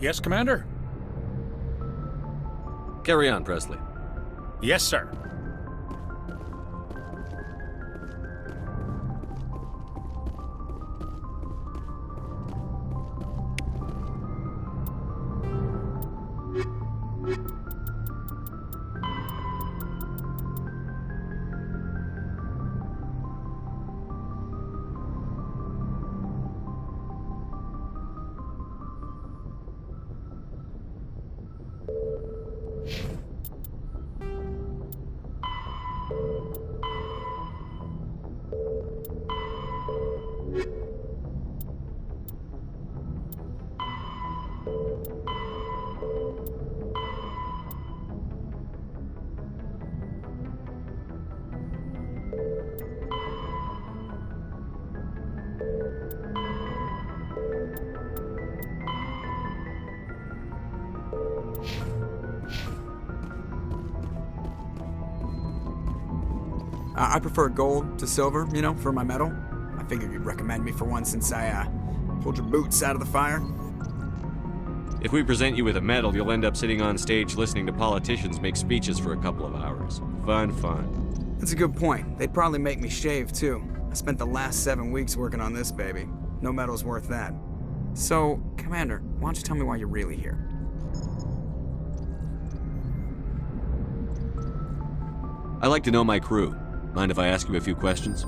Yes, Commander? Carry on, Presley. Yes, sir. I prefer gold to silver, you know, for my medal. I figured you'd recommend me for one since I, pulled your boots out of the fire. If we present you with a medal, you'll end up sitting on stage listening to politicians make speeches for a couple of hours. Fun. That's a good point. They'd probably make me shave, too. I spent the last 7 weeks working on this baby. No medal's worth that. So, Commander, why don't you tell me why you're really here? I like to know my crew. Mind if I ask you a few questions?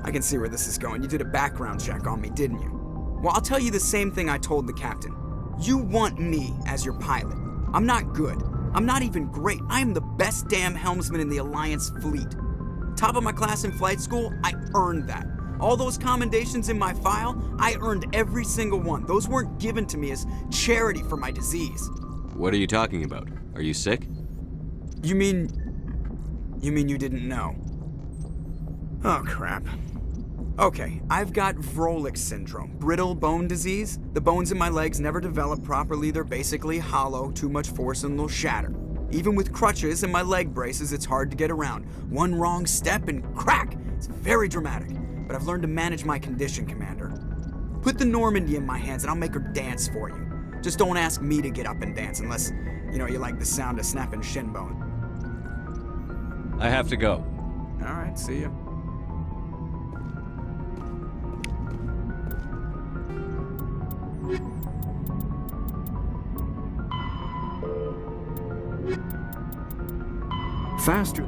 I can see where this is going. You did a background check on me, didn't you? Well, I'll tell you the same thing I told the captain. You want me as your pilot. I'm not good. I'm not even great. I am the best damn helmsman in the Alliance fleet. Top of my class in flight school, I earned that. All those commendations in my file, I earned every single one. Those weren't given to me as charity for my disease. What are you talking about? Are you sick? You mean you didn't know? Oh, crap. Okay, I've got Vrolik syndrome, brittle bone disease. The bones in my legs never develop properly. They're basically hollow, too much force and they'll shatter. Even with crutches and my leg braces, it's hard to get around. One wrong step and crack! It's very dramatic, but I've learned to manage my condition, Commander. Put the Normandy in my hands and I'll make her dance for you. Just don't ask me to get up and dance unless, you like the sound of snapping shin bone. I have to go. All right, see ya. Faster.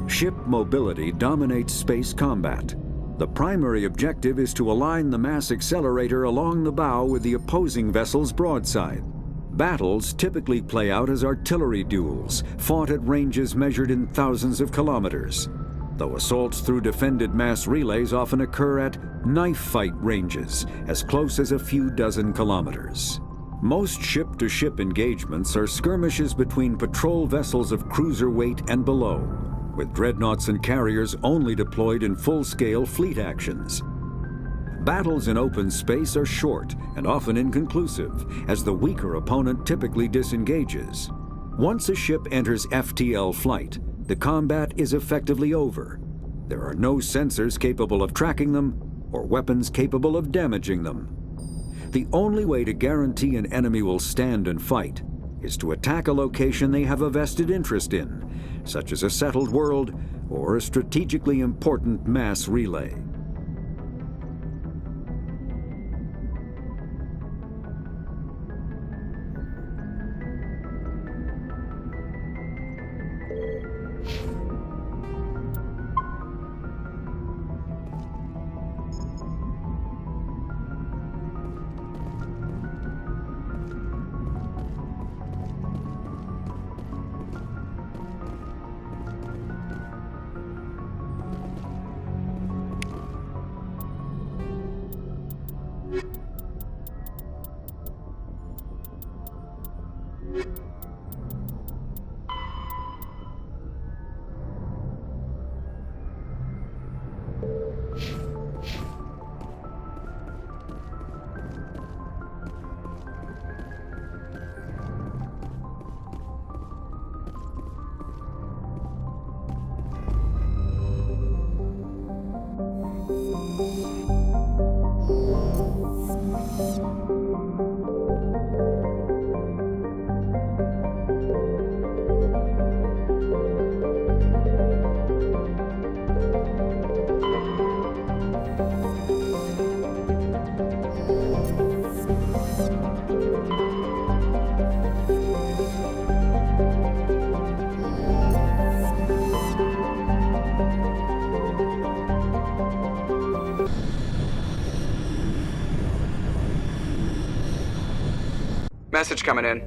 Ship mobility dominates space combat. The primary objective is to align the mass accelerator along the bow with the opposing vessel's broadside. Battles typically play out as artillery duels, fought at ranges measured in thousands of kilometers, though assaults through defended mass relays often occur at knife fight ranges, as close as a few dozen kilometers. Most ship-to-ship engagements are skirmishes between patrol vessels of cruiser weight and below, with dreadnoughts and carriers only deployed in full-scale fleet actions. Battles in open space are short and often inconclusive, as the weaker opponent typically disengages. Once a ship enters FTL flight, the combat is effectively over. There are no sensors capable of tracking them or weapons capable of damaging them. The only way to guarantee an enemy will stand and fight is to attack a location they have a vested interest in, such as a settled world or a strategically important mass relay. Message coming in.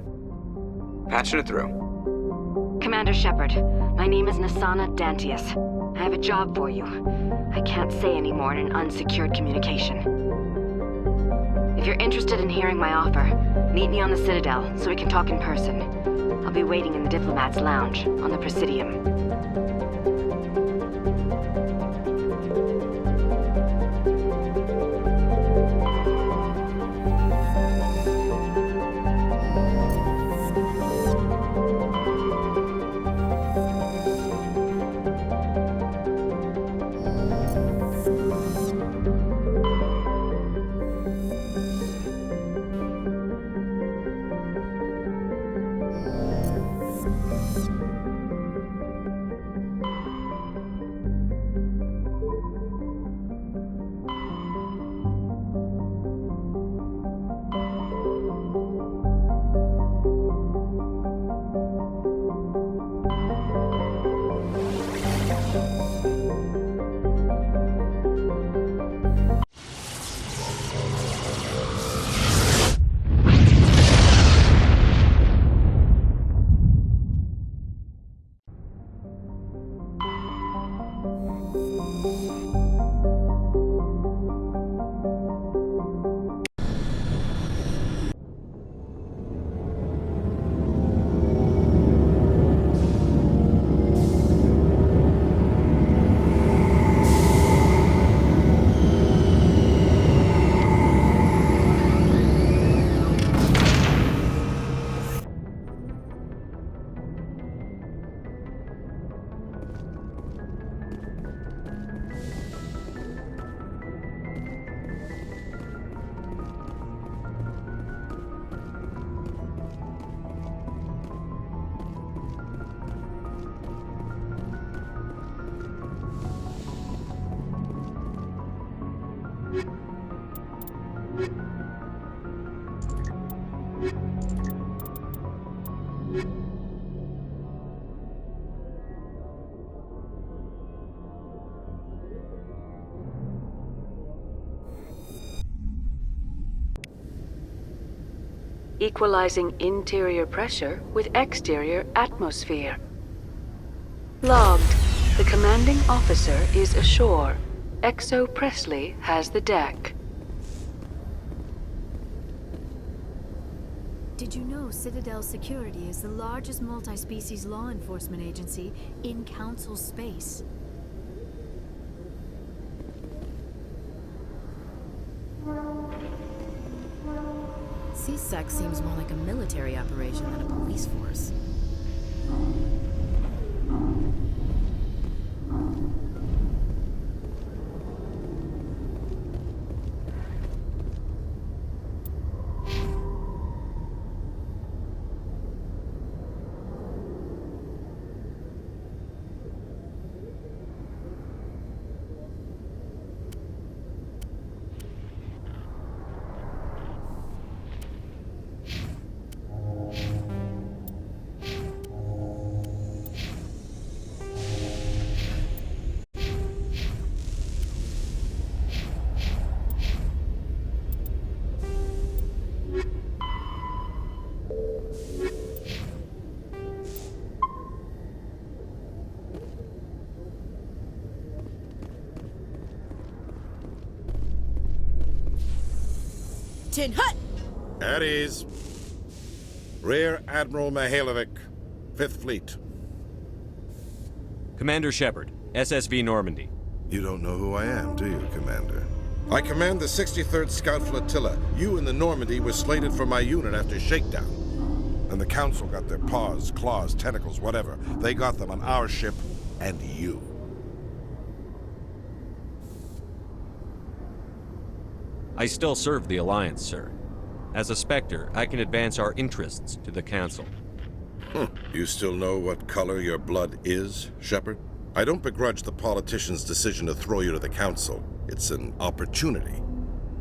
Patching it through. Commander Shepard, my name is Nasana Dantius. I have a job for you. I can't say any more in an unsecured communication. If you're interested in hearing my offer, meet me on the Citadel so we can talk in person. I'll be waiting in the Diplomat's Lounge on the Presidium. Equalizing interior pressure with exterior atmosphere. Logged. The commanding officer is ashore. Exo Presley has the deck. Did you know Citadel Security is the largest multi-species law enforcement agency in Council space? CSEC seems more like a military operation than a police force. Tin Hut! At ease. Rear Admiral Mihailovic, 5th Fleet. Commander Shepard, SSV Normandy. You don't know who I am, do you, Commander? I command the 63rd Scout Flotilla. You and the Normandy were slated for my unit after shakedown. And the Council got their paws, claws, tentacles, whatever. They got them on our ship and you. I still serve the Alliance, sir. As a Spectre, I can advance our interests to the Council. You still know what color your blood is, Shepard? I don't begrudge the politician's decision to throw you to the Council. It's an opportunity.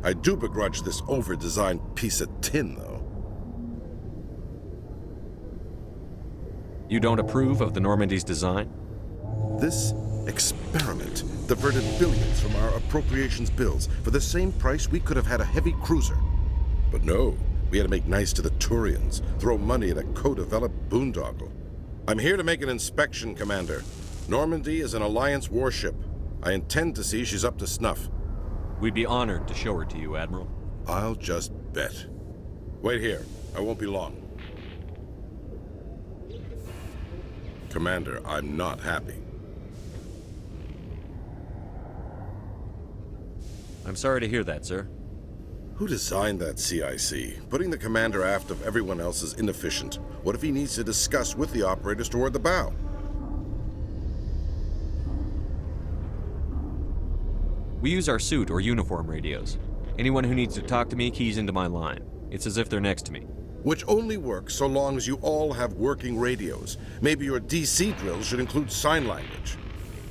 I do begrudge this over-designed piece of tin, though. You don't approve of the Normandy's design? This experiment diverted billions from our appropriations bills. For the same price, we could have had a heavy cruiser. But no, we had to make nice to the Turians, throw money at a co-developed boondoggle. I'm here to make an inspection, Commander. Normandy is an Alliance warship. I intend to see she's up to snuff. We'd be honored to show her to you, Admiral. I'll just bet. Wait here. I won't be long. Commander, I'm not happy. I'm sorry to hear that, sir. Who designed that CIC? Putting the commander aft of everyone else is inefficient. What if he needs to discuss with the operators toward the bow? We use our suit or uniform radios. Anyone who needs to talk to me keys into my line. It's as if they're next to me. Which only works so long as you all have working radios. Maybe your DC drills should include sign language.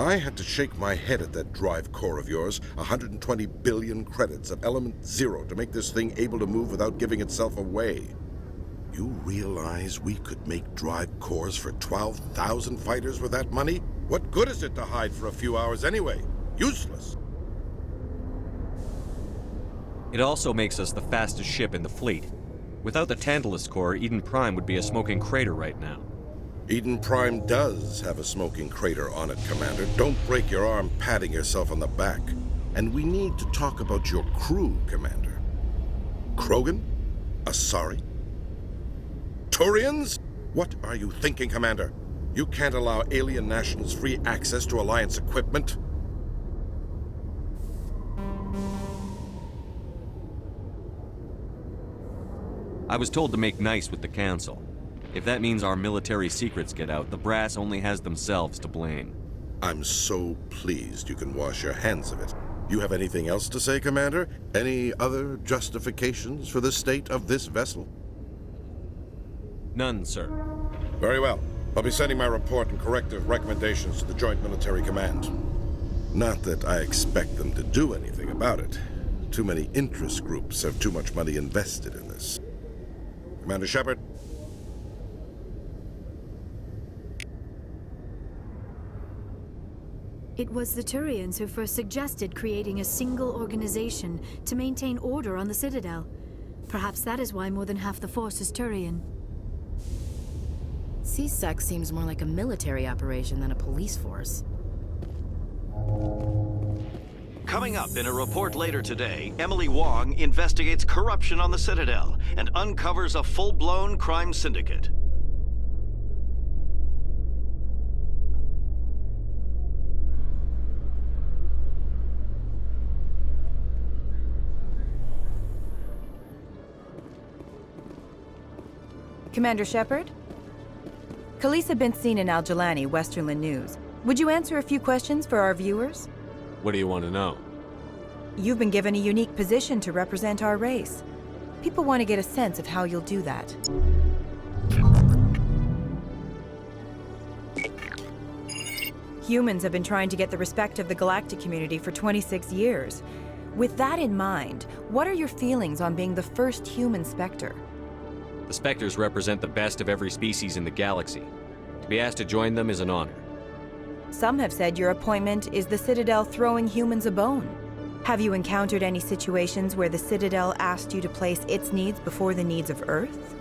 I had to shake my head at that drive core of yours. 120 billion credits of element 0 to make this thing able to move without giving itself away. You realize we could make drive cores for 12,000 fighters with that money? What good is it to hide for a few hours anyway? Useless. It also makes us the fastest ship in the fleet. Without the Tantalus core, Eden Prime would be a smoking crater right now. Eden Prime does have a smoking crater on it, Commander. Don't break your arm patting yourself on the back. And we need to talk about your crew, Commander. Krogan? Asari? Turians? What are you thinking, Commander? You can't allow alien nationals free access to Alliance equipment. I was told to make nice with the Council. If that means our military secrets get out, the brass only has themselves to blame. I'm so pleased you can wash your hands of it. You have anything else to say, Commander? Any other justifications for the state of this vessel? None, sir. Very well. I'll be sending my report and corrective recommendations to the Joint Military Command. Not that I expect them to do anything about it. Too many interest groups have too much money invested in this. Commander Shepard. It was the Turians who first suggested creating a single organization to maintain order on the Citadel. Perhaps that is why more than half the force is Turian. C-Sec seems more like a military operation than a police force. Coming up in a report later today, Emily Wong investigates corruption on the Citadel and uncovers a full-blown crime syndicate. Commander Shepard? Khaleesa been seen in Al-Jalani, Westerland News. Would you answer a few questions for our viewers? What do you want to know? You've been given a unique position to represent our race. People want to get a sense of how you'll do that. Humans have been trying to get the respect of the galactic community for 26 years. With that in mind, what are your feelings on being the first human Spectre? The Spectres represent the best of every species in the galaxy. To be asked to join them is an honor. Some have said your appointment is the Citadel throwing humans a bone. Have you encountered any situations where the Citadel asked you to place its needs before the needs of Earth?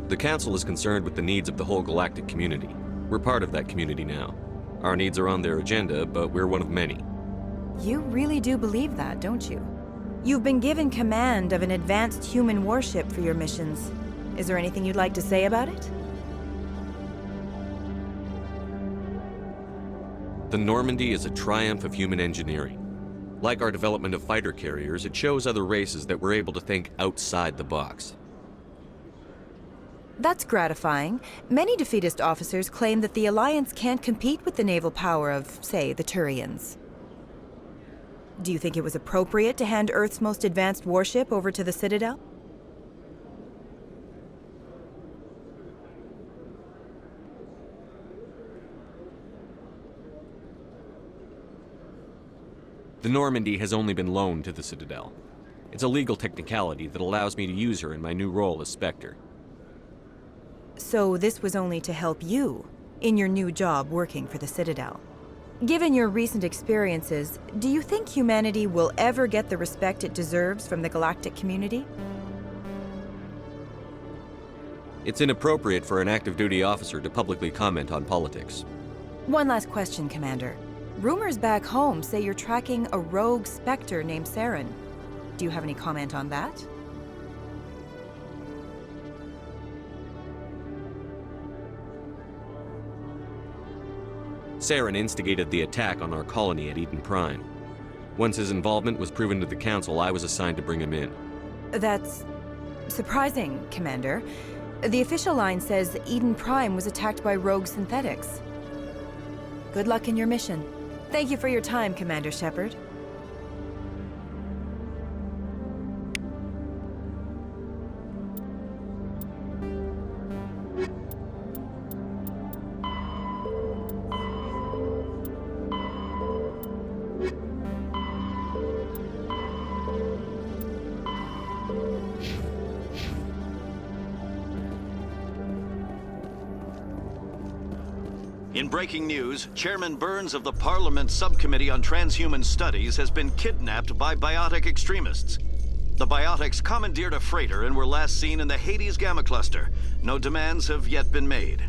The Council is concerned with the needs of the whole galactic community. We're part of that community now. Our needs are on their agenda, but we're one of many. You really do believe that, don't you? You've been given command of an advanced human warship for your missions. Is there anything you'd like to say about it? The Normandy is a triumph of human engineering. Like our development of fighter carriers, it shows other races that we're able to think outside the box. That's gratifying. Many defeatist officers claim that the Alliance can't compete with the naval power of, say, the Turians. Do you think it was appropriate to hand Earth's most advanced warship over to the Citadel? The Normandy has only been loaned to the Citadel. It's a legal technicality that allows me to use her in my new role as Spectre. So this was only to help you in your new job working for the Citadel. Given your recent experiences, do you think humanity will ever get the respect it deserves from the galactic community? It's inappropriate for an active duty officer to publicly comment on politics. One last question, Commander. Rumors back home say you're tracking a rogue specter named Suren. Do you have any comment on that? Suren instigated the attack on our colony at Eden Prime. Once his involvement was proven to the Council, I was assigned to bring him in. That's surprising, Commander. The official line says Eden Prime was attacked by rogue synthetics. Good luck in your mission. Thank you for your time, Commander Shepard. In breaking news, Chairman Burns of the Parliament Subcommittee on Transhuman Studies has been kidnapped by biotic extremists. The biotics commandeered a freighter and were last seen in the Hades Gamma Cluster. No demands have yet been made.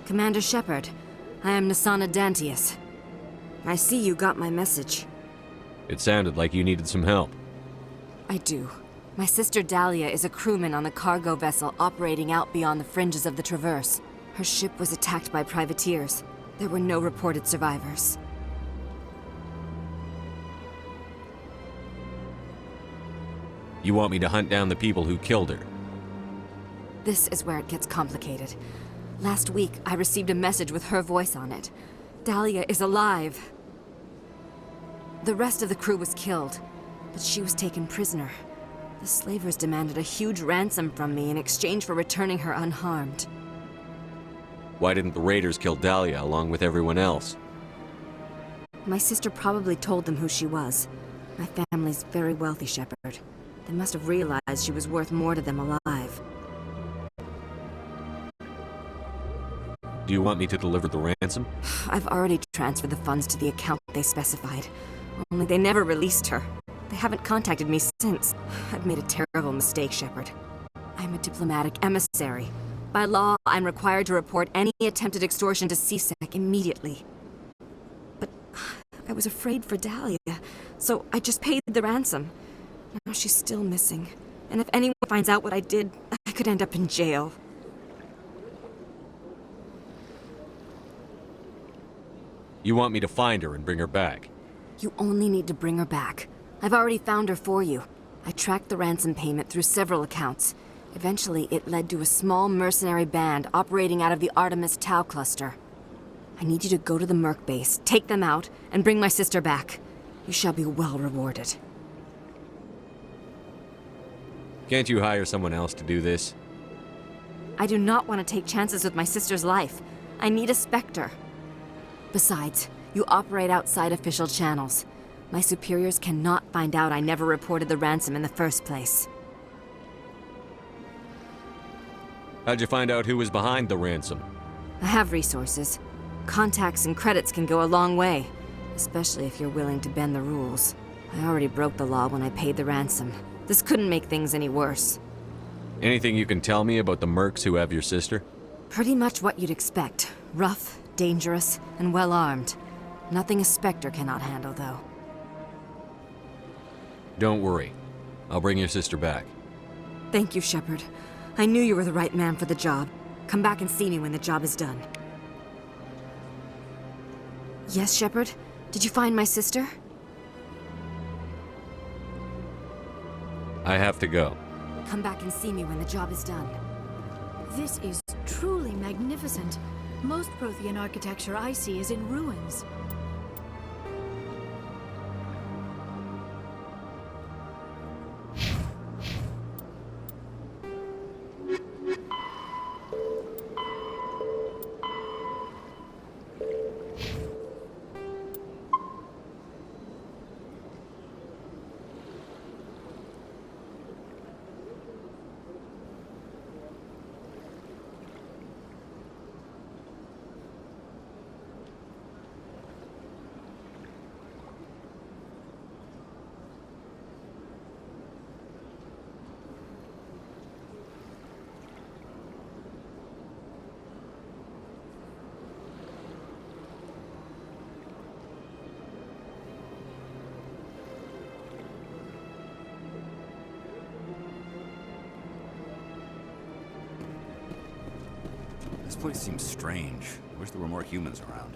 Commander Shepard, I am Nasana Dantius. I see you got my message. It sounded like you needed some help. I do. My sister Dahlia is a crewman on the cargo vessel operating out beyond the fringes of the Traverse. Her ship was attacked by privateers. There were no reported survivors. You want me to hunt down the people who killed her? This is where it gets complicated. Last week, I received a message with her voice on it. Dahlia is alive. The rest of the crew was killed, but she was taken prisoner. The slavers demanded a huge ransom from me in exchange for returning her unharmed. Why didn't the raiders kill Dahlia along with everyone else? My sister probably told them who she was. My family's very wealthy, Shepard. They must have realized she was worth more to them alive. Do you want me to deliver the ransom? I've already transferred the funds to the account they specified. Only they never released her. They haven't contacted me since. I've made a terrible mistake, Shepard. I'm a diplomatic emissary. By law, I'm required to report any attempted extortion to CSEC immediately. But I was afraid for Dahlia, so I just paid the ransom. Now she's still missing. And if anyone finds out what I did, I could end up in jail. You want me to find her and bring her back? You only need to bring her back. I've already found her for you. I tracked the ransom payment through several accounts. Eventually, it led to a small mercenary band operating out of the Artemis Tau cluster. I need you to go to the Merc base, take them out, and bring my sister back. You shall be well rewarded. Can't you hire someone else to do this? I do not want to take chances with my sister's life. I need a specter. Besides, you operate outside official channels. My superiors cannot find out I never reported the ransom in the first place. How'd you find out who was behind the ransom? I have resources. Contacts and credits can go a long way, especially if you're willing to bend the rules. I already broke the law when I paid the ransom. This couldn't make things any worse. Anything you can tell me about the mercs who have your sister? Pretty much what you'd expect. Rough, dangerous, and well-armed. Nothing a Spectre cannot handle, though. Don't worry. I'll bring your sister back. Thank you, Shepard. I knew you were the right man for the job. Come back and see me when the job is done. Yes, Shepard? Did you find my sister? I have to go. Come back and see me when the job is done. This is truly magnificent. Most Prothean architecture I see is in ruins. This place seems strange. I wish there were more humans around.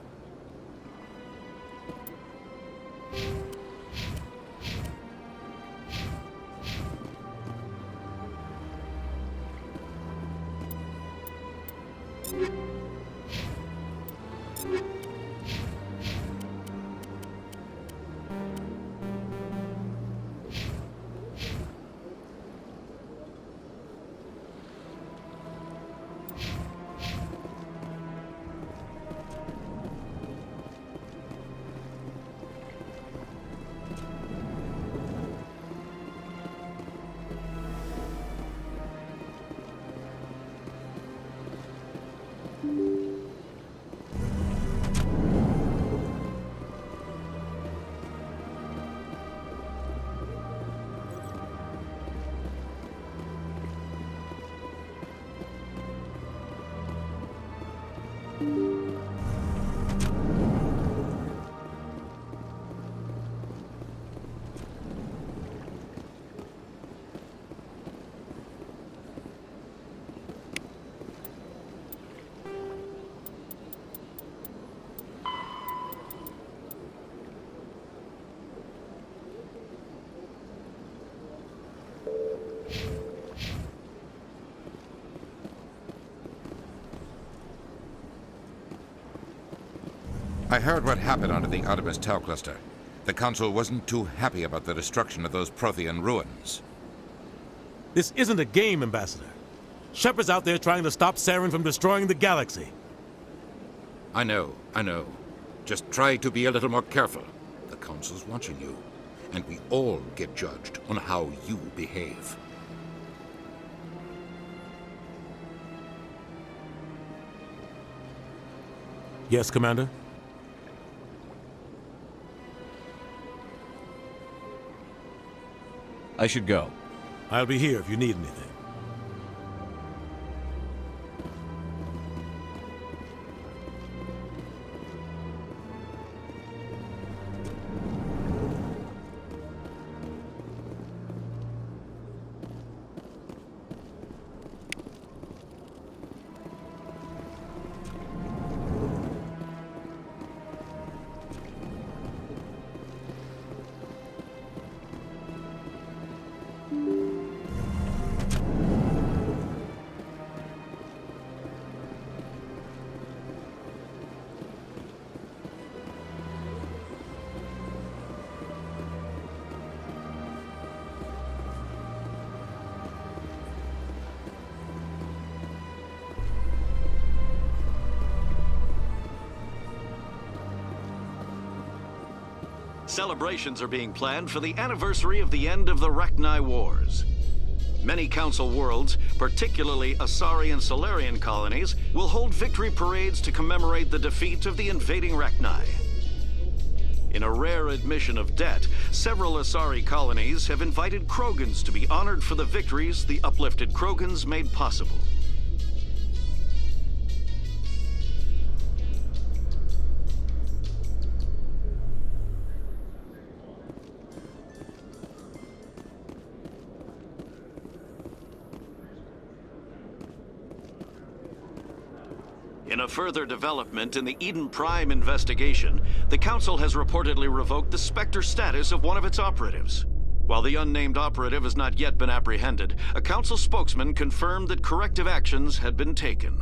I heard what happened under the Artemis Tau cluster. The Council wasn't too happy about the destruction of those Prothean ruins. This isn't a game, Ambassador. Shepard's out there trying to stop Suren from destroying the galaxy. I know. Just try to be a little more careful. The Council's watching you, and we all get judged on how you behave. Yes, Commander? I should go. I'll be here if you need anything. Celebrations are being planned for the anniversary of the end of the Rachni Wars. Many Council worlds, particularly Asari and Solarian colonies, will hold victory parades to commemorate the defeat of the invading Rachni. In a rare admission of debt, several Asari colonies have invited Krogans to be honored for the victories the uplifted Krogans made possible. In a further development in the Eden Prime investigation, the Council has reportedly revoked the Spectre status of one of its operatives. While the unnamed operative has not yet been apprehended, a Council spokesman confirmed that corrective actions had been taken.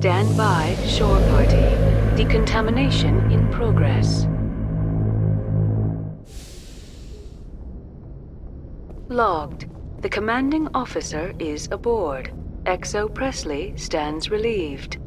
Stand by, shore party. Decontamination in progress. Logged. The commanding officer is aboard. XO Presley stands relieved.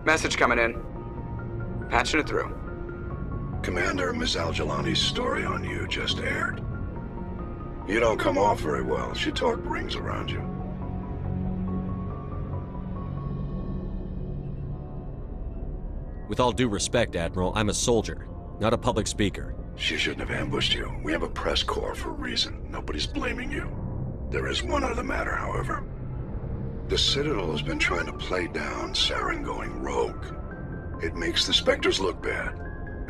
Message coming in. Patching it through. Commander, Miss Al-Jalani's story on you just aired. You don't come off very well. She talk rings around you. With all due respect, Admiral, I'm a soldier, not a public speaker. She shouldn't have ambushed you. We have a press corps for a reason. Nobody's blaming you. There is one other matter, however. The Citadel has been trying to play down Suren going rogue. It makes the Spectres look bad.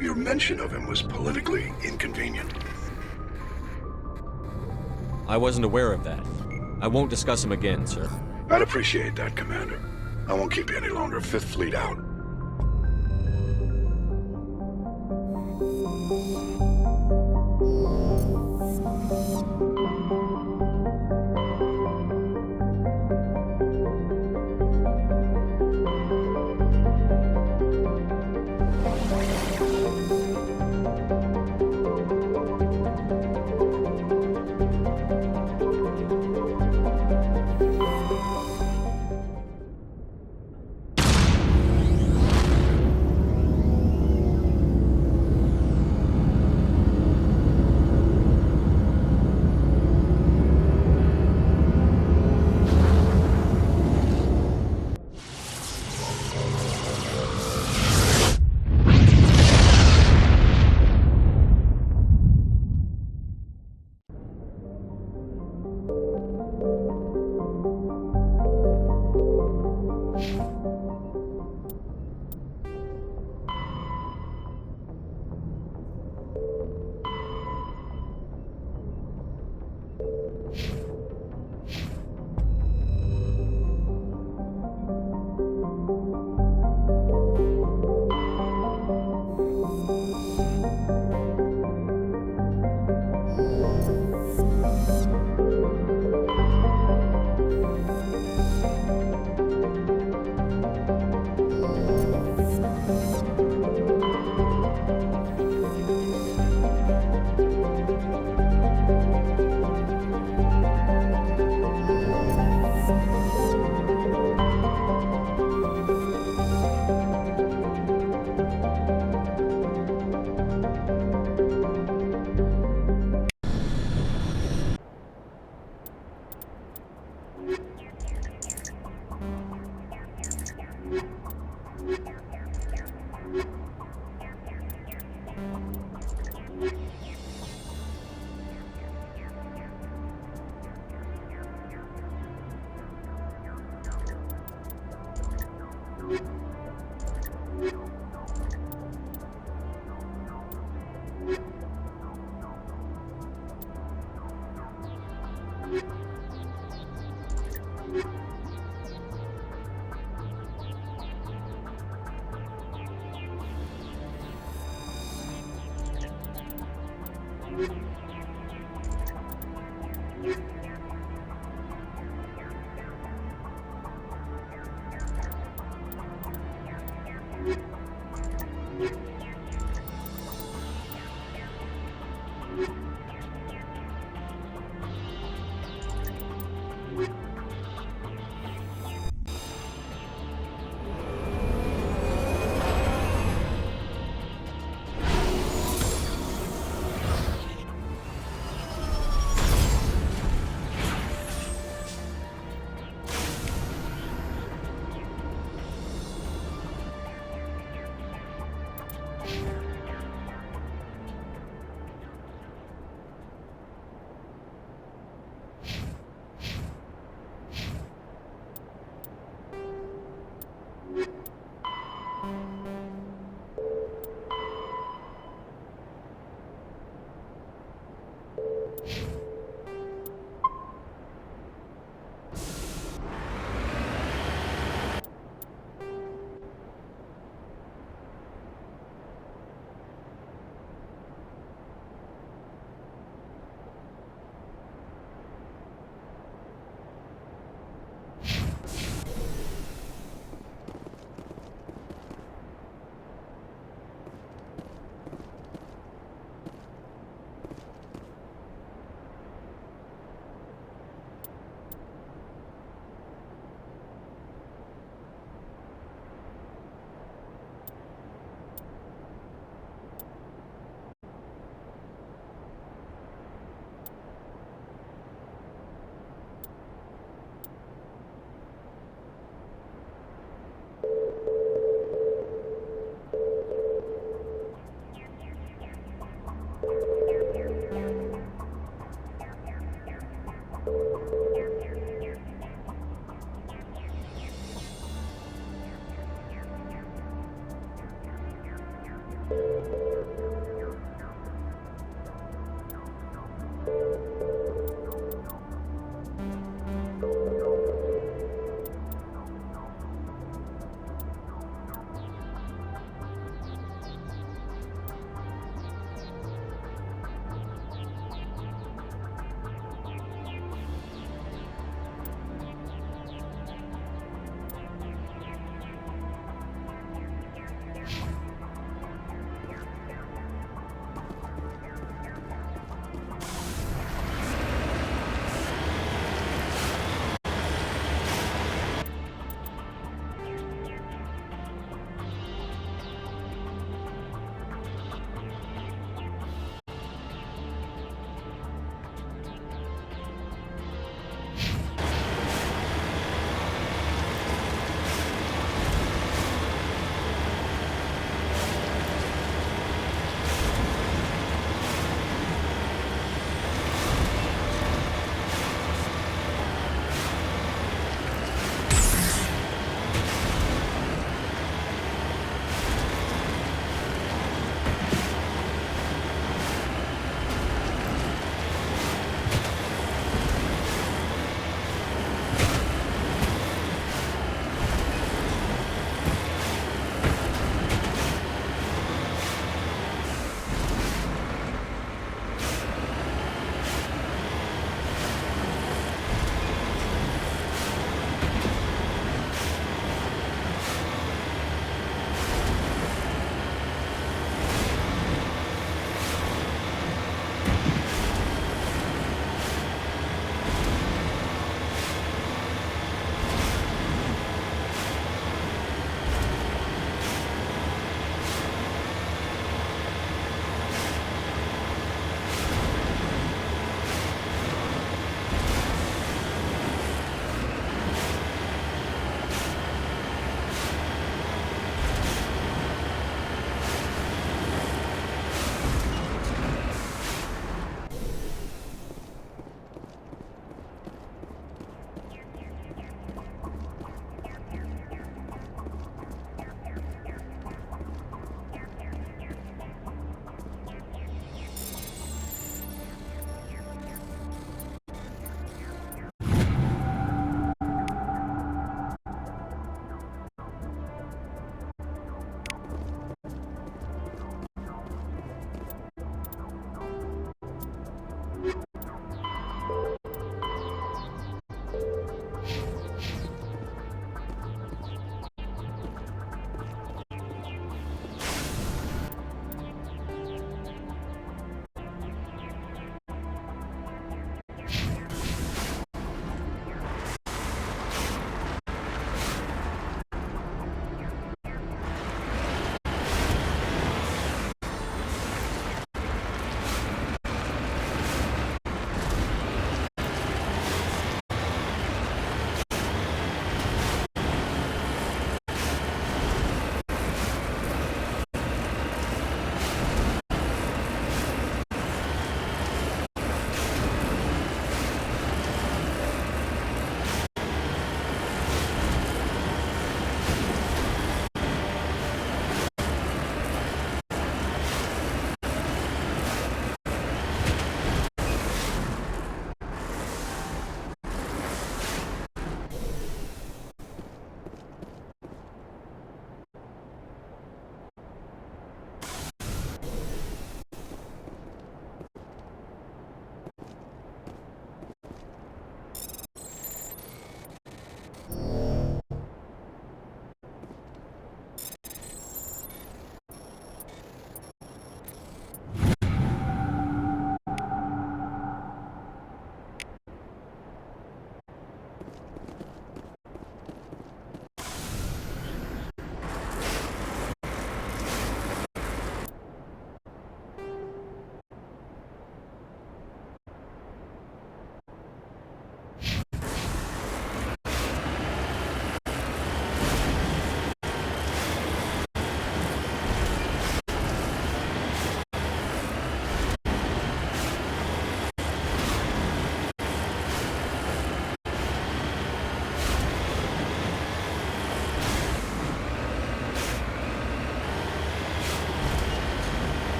Your mention of him was politically inconvenient. I wasn't aware of that. I won't discuss him again, sir. I'd appreciate that, Commander. I won't keep you any longer. Fifth Fleet out.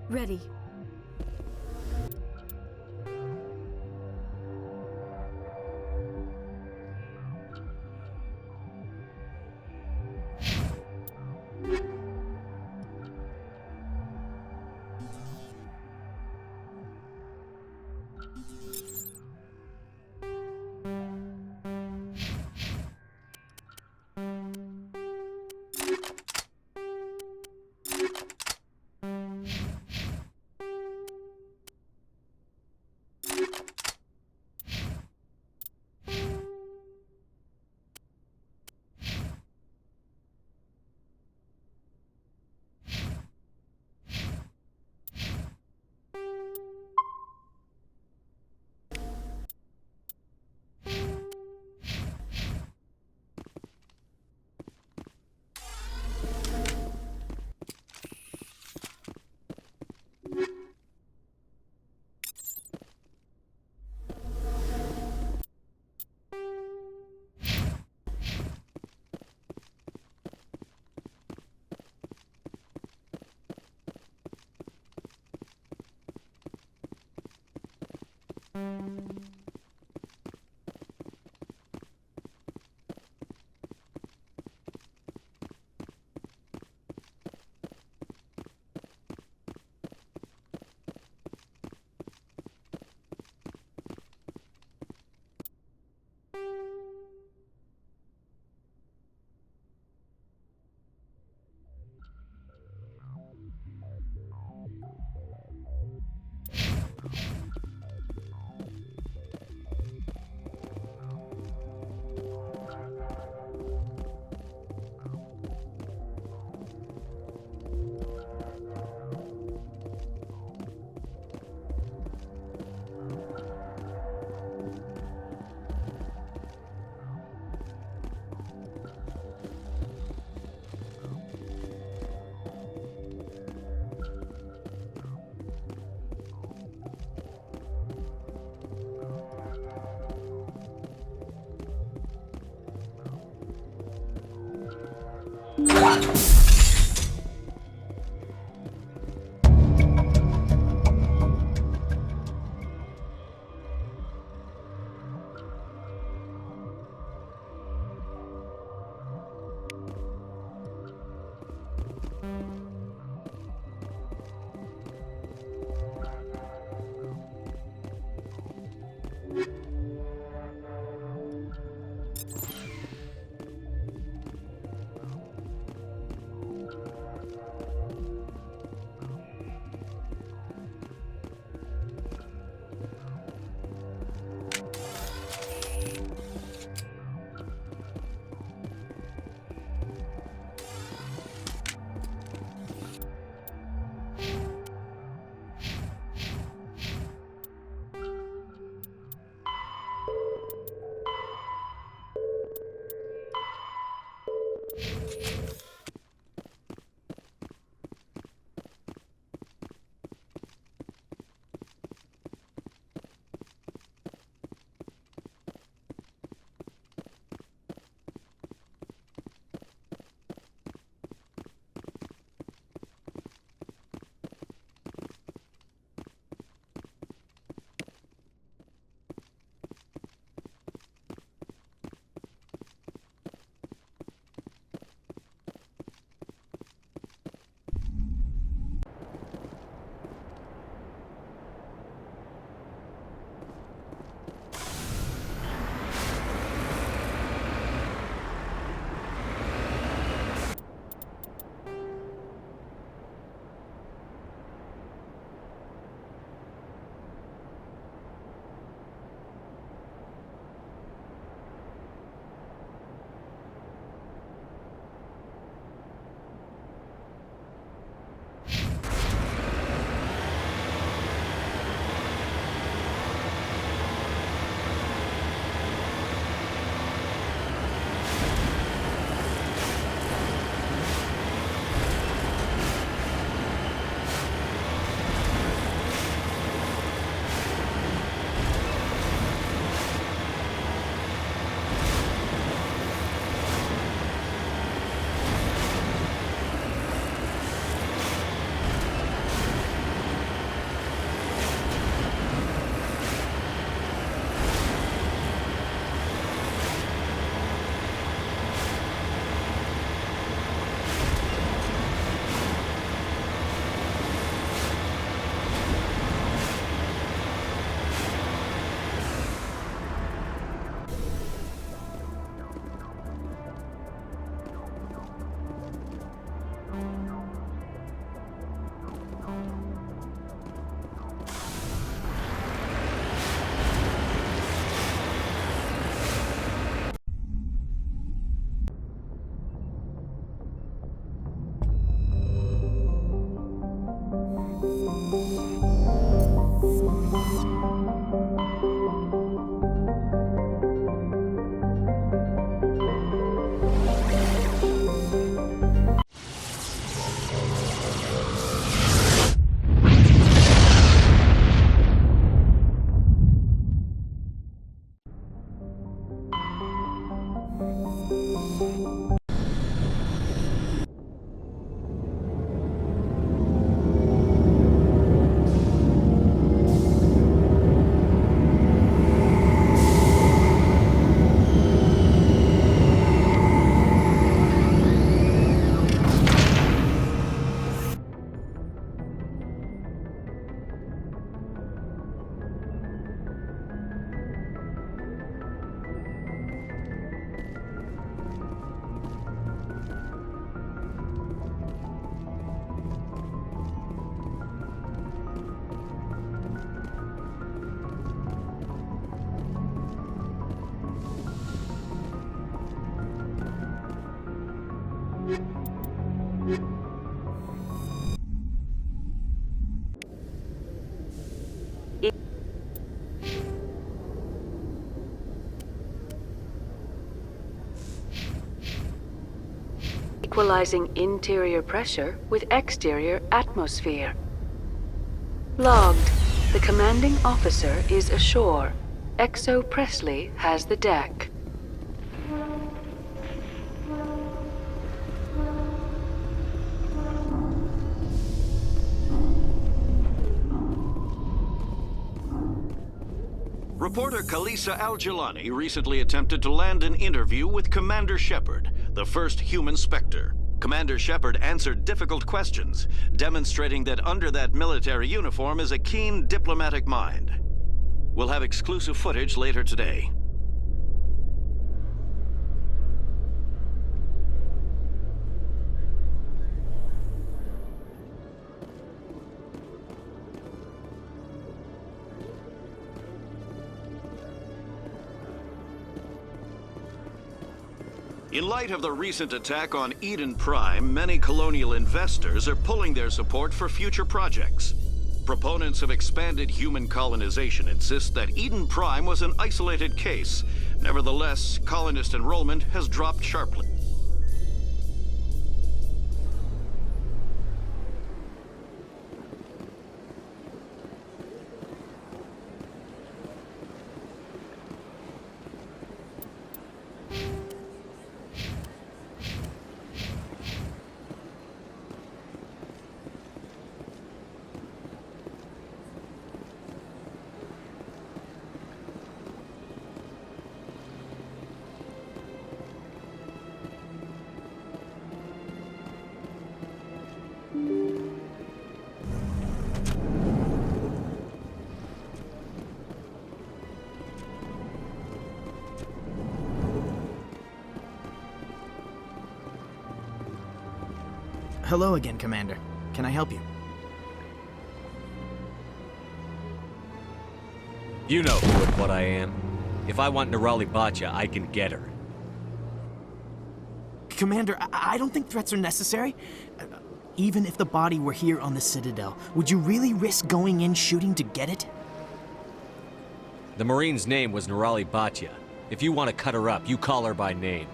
Ready. equalizing interior pressure with exterior atmosphere. Logged. The commanding officer is ashore. XO Presley has the deck. Reporter Kalisa Al-Jilani recently attempted to land an interview with Commander Shepard, the first human specter. Commander Shepard answered difficult questions, demonstrating that under that military uniform is a keen diplomatic mind. We'll have exclusive footage later today. In light of the recent attack on Eden Prime, many colonial investors are pulling their support for future projects. Proponents of expanded human colonization insist that Eden Prime was an isolated case. Nevertheless, colonist enrollment has dropped sharply. Hello again, Commander. Can I help you? You know who and what I am. If I want Nirali Bhatia, I can get her. Commander, I don't think threats are necessary. Even if the body were here on the Citadel, would you really risk going in shooting to get it? The Marine's name was Nirali Bhatia. If you want to cut her up, you call her by name.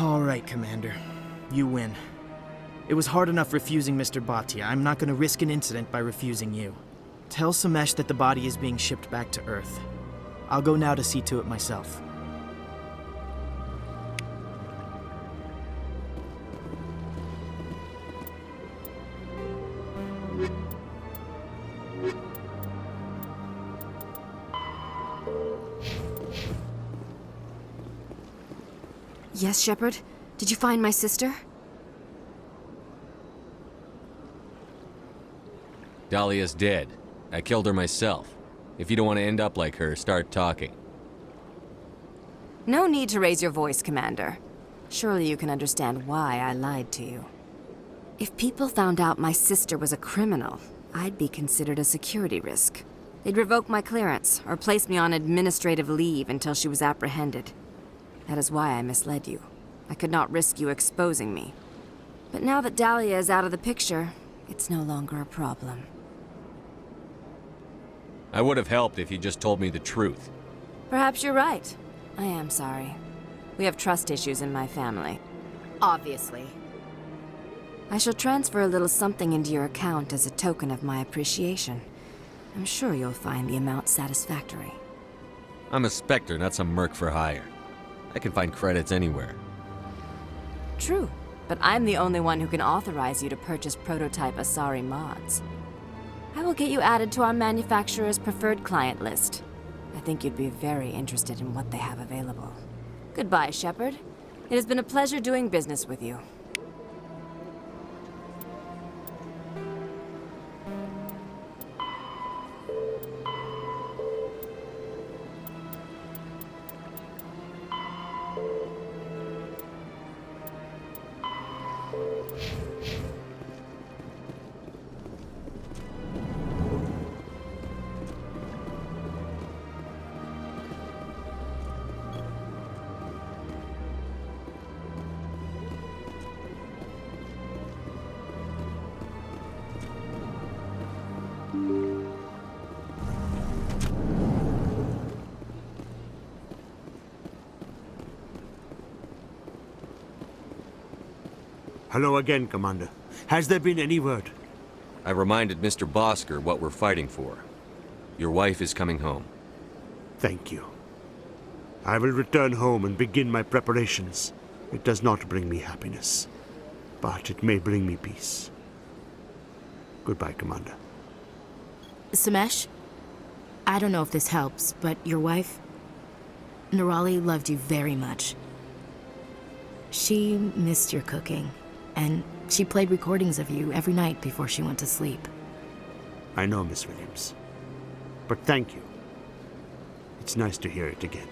All right, Commander. You win. It was hard enough refusing Mr. Bhatia. I'm not going to risk an incident by refusing you. Tell Samesh that the body is being shipped back to Earth. I'll go now to see to it myself. Yes, Shepard? Did you find my sister? Dahlia's dead. I killed her myself. If you don't want to end up like her, start talking. No need to raise your voice, Commander. Surely you can understand why I lied to you. If people found out my sister was a criminal, I'd be considered a security risk. They'd revoke my clearance, or place me on administrative leave until she was apprehended. That is why I misled you. I could not risk you exposing me. But now that Dahlia is out of the picture, it's no longer a problem. I would have helped if you just told me the truth. Perhaps you're right. I am sorry. We have trust issues in my family. Obviously. I shall transfer a little something into your account as a token of my appreciation. I'm sure you'll find the amount satisfactory. I'm a Spectre, not some merc for hire. I can find credits anywhere. True, but I'm the only one who can authorize you to purchase prototype Asari mods. I will get you added to our manufacturer's preferred client list. I think you'd be very interested in what they have available. Goodbye, Shepard. It has been a pleasure doing business with you. Hello again, Commander. Has there been any word? I reminded Mr. Bosker what we're fighting for. Your wife is coming home. Thank you. I will return home and begin my preparations. It does not bring me happiness, but it may bring me peace. Goodbye, Commander. Samesh, I don't know if this helps, but your wife, Nirali, loved you very much. She missed your cooking, and she played recordings of you every night before she went to sleep. I know, Miss Williams. But thank you. It's nice to hear it again.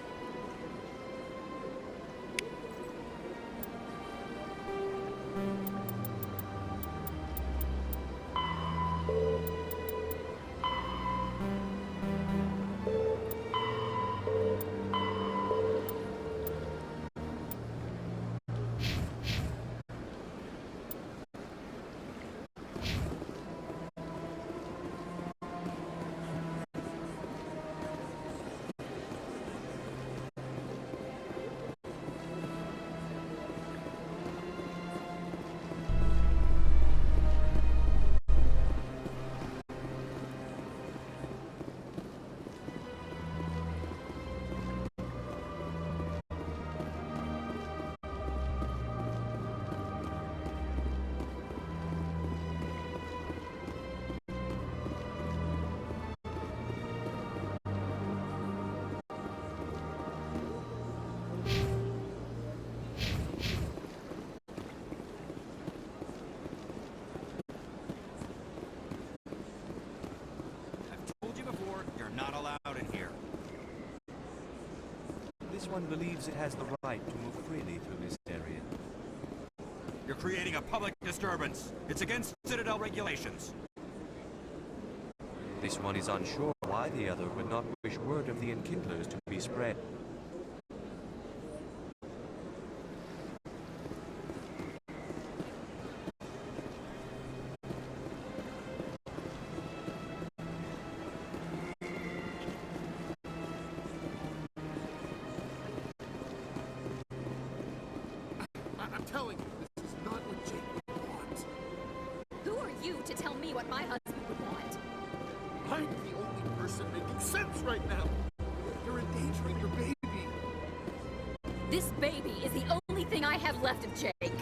This one believes it has the right to move freely through this area. You're creating a public disturbance. It's against Citadel regulations. This one is unsure why the other would not wish word of the enkindlers to be spread. I'm telling you, this is not what Jake would want. Who are you to tell me what my husband would want? I'm the only person making sense right now. You're endangering your baby. This baby is the only thing I have left of Jake.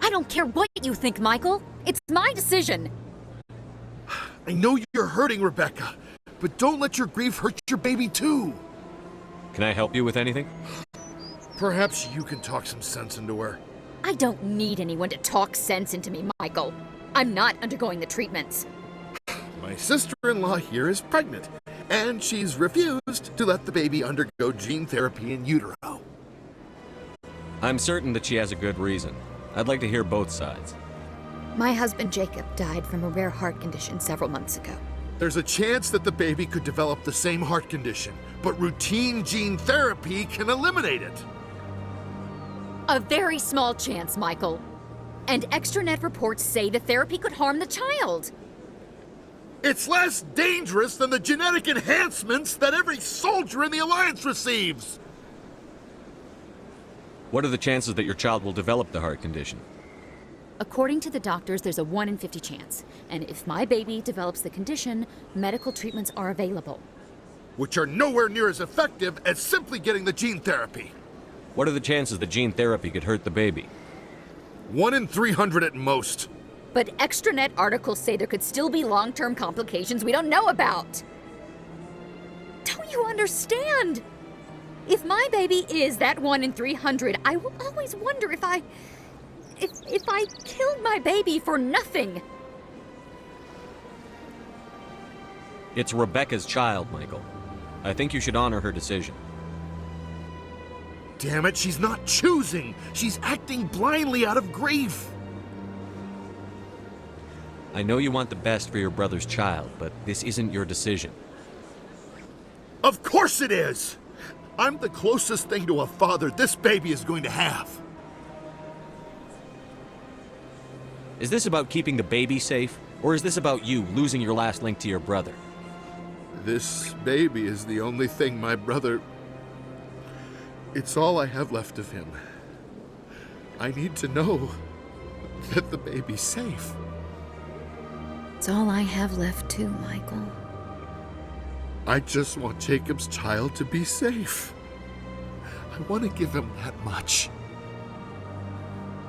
I don't care what you think, Michael. It's my decision. I know you're hurting Rebecca, but don't let your grief hurt your baby too. Can I help you with anything? Perhaps you can talk some sense into her. I don't need anyone to talk sense into me, Michael. I'm not undergoing the treatments. My sister-in-law here is pregnant, and she's refused to let the baby undergo gene therapy in utero. I'm certain that she has a good reason. I'd like to hear both sides. My husband Jacob died from a rare heart condition several months ago. There's a chance that the baby could develop the same heart condition, but routine gene therapy can eliminate it. A very small chance, Michael. And extranet reports say the therapy could harm the child. It's less dangerous than the genetic enhancements that every soldier in the Alliance receives. What are the chances that your child will develop the heart condition? According to the doctors, there's a 1 in 50 chance. And if my baby develops the condition, medical treatments are available. Which are nowhere near as effective as simply getting the gene therapy. What are the chances that gene therapy could hurt the baby? 1 in 300 at most. But extranet articles say there could still be long-term complications we don't know about. Don't you understand? If my baby is that 1 in 300, I will always wonder if I killed my baby for nothing. It's Rebecca's child, Michael. I think you should honor her decision. Damn it, she's not choosing. She's acting blindly out of grief. I know you want the best for your brother's child, but this isn't your decision. Of course it is! I'm the closest thing to a father this baby is going to have. Is this about keeping the baby safe, or is this about you losing your last link to your brother? This baby is the only thing my brother... It's all I have left of him. I need to know that the baby's safe. It's all I have left too, Michael. I just want Jacob's child to be safe. I want to give him that much.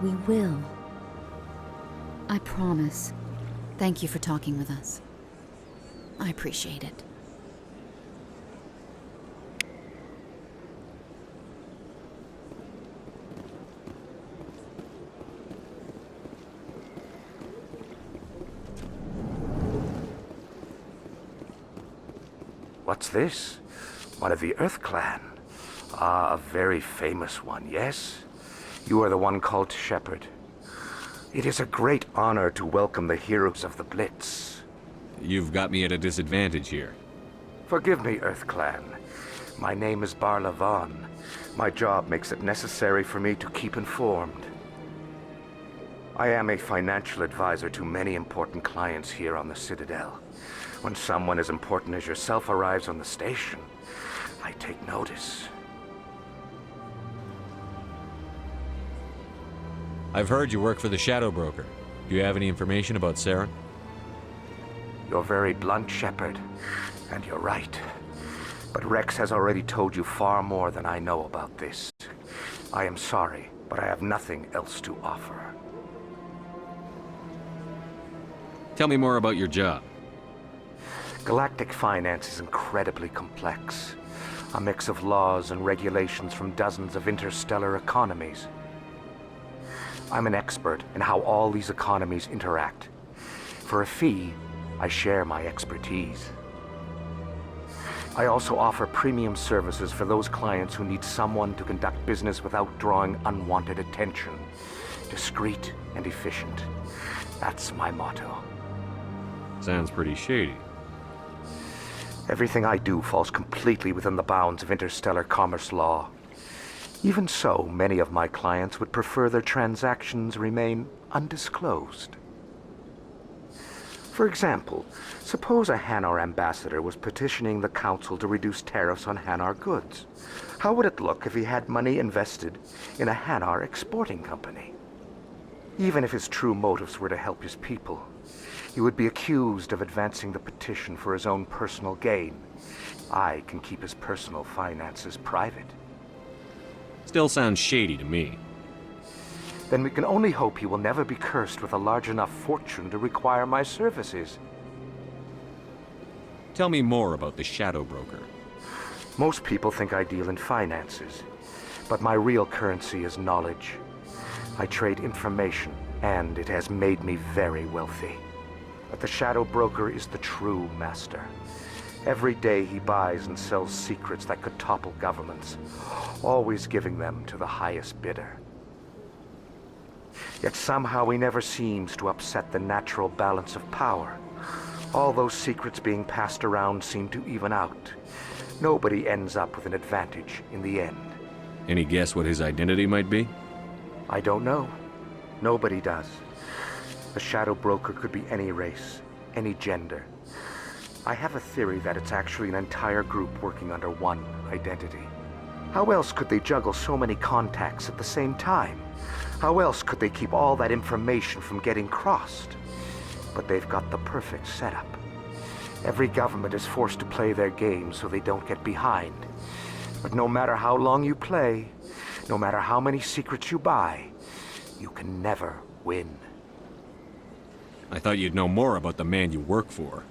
We will. I promise. Thank you for talking with us. I appreciate it. What's this? One of the Earth Clan. Ah, a very famous one, yes? You are the one called Shepard. It is a great honor to welcome the heroes of the Blitz. You've got me at a disadvantage here. Forgive me, Earth Clan. My name is Barla Vaughn. My job makes it necessary for me to keep informed. I am a financial advisor to many important clients here on the Citadel. When someone as important as yourself arrives on the station, I take notice. I've heard you work for the Shadow Broker. Do you have any information about Suren? You're very blunt, Shepard, and you're right. But Rex has already told you far more than I know about this. I am sorry, but I have nothing else to offer. Tell me more about your job. Galactic finance is incredibly complex. A mix of laws and regulations from dozens of interstellar economies. I'm an expert in how all these economies interact. For a fee, I share my expertise. I also offer premium services for those clients who need someone to conduct business without drawing unwanted attention. Discreet and efficient. That's my motto. Sounds pretty shady. Everything I do falls completely within the bounds of interstellar commerce law. Even so, many of my clients would prefer their transactions remain undisclosed. For example, suppose a Hanar ambassador was petitioning the Council to reduce tariffs on Hanar goods. How would it look if he had money invested in a Hanar exporting company? Even if his true motives were to help his people, he would be accused of advancing the petition for his own personal gain. I can keep his personal finances private. Still sounds shady to me. Then we can only hope he will never be cursed with a large enough fortune to require my services. Tell me more about the Shadow Broker. Most people think I deal in finances, but my real currency is knowledge. I trade information, and it has made me very wealthy. But the Shadow Broker is the true master. Every day he buys and sells secrets that could topple governments, always giving them to the highest bidder. Yet somehow he never seems to upset the natural balance of power. All those secrets being passed around seem to even out. Nobody ends up with an advantage in the end. Any guess what his identity might be? I don't know. Nobody does. The Shadow Broker could be any race, any gender. I have a theory that it's actually an entire group working under one identity. How else could they juggle so many contacts at the same time? How else could they keep all that information from getting crossed? But they've got the perfect setup. Every government is forced to play their game so they don't get behind. But no matter how long you play, no matter how many secrets you buy, you can never win. I thought you'd know more about the man you work for.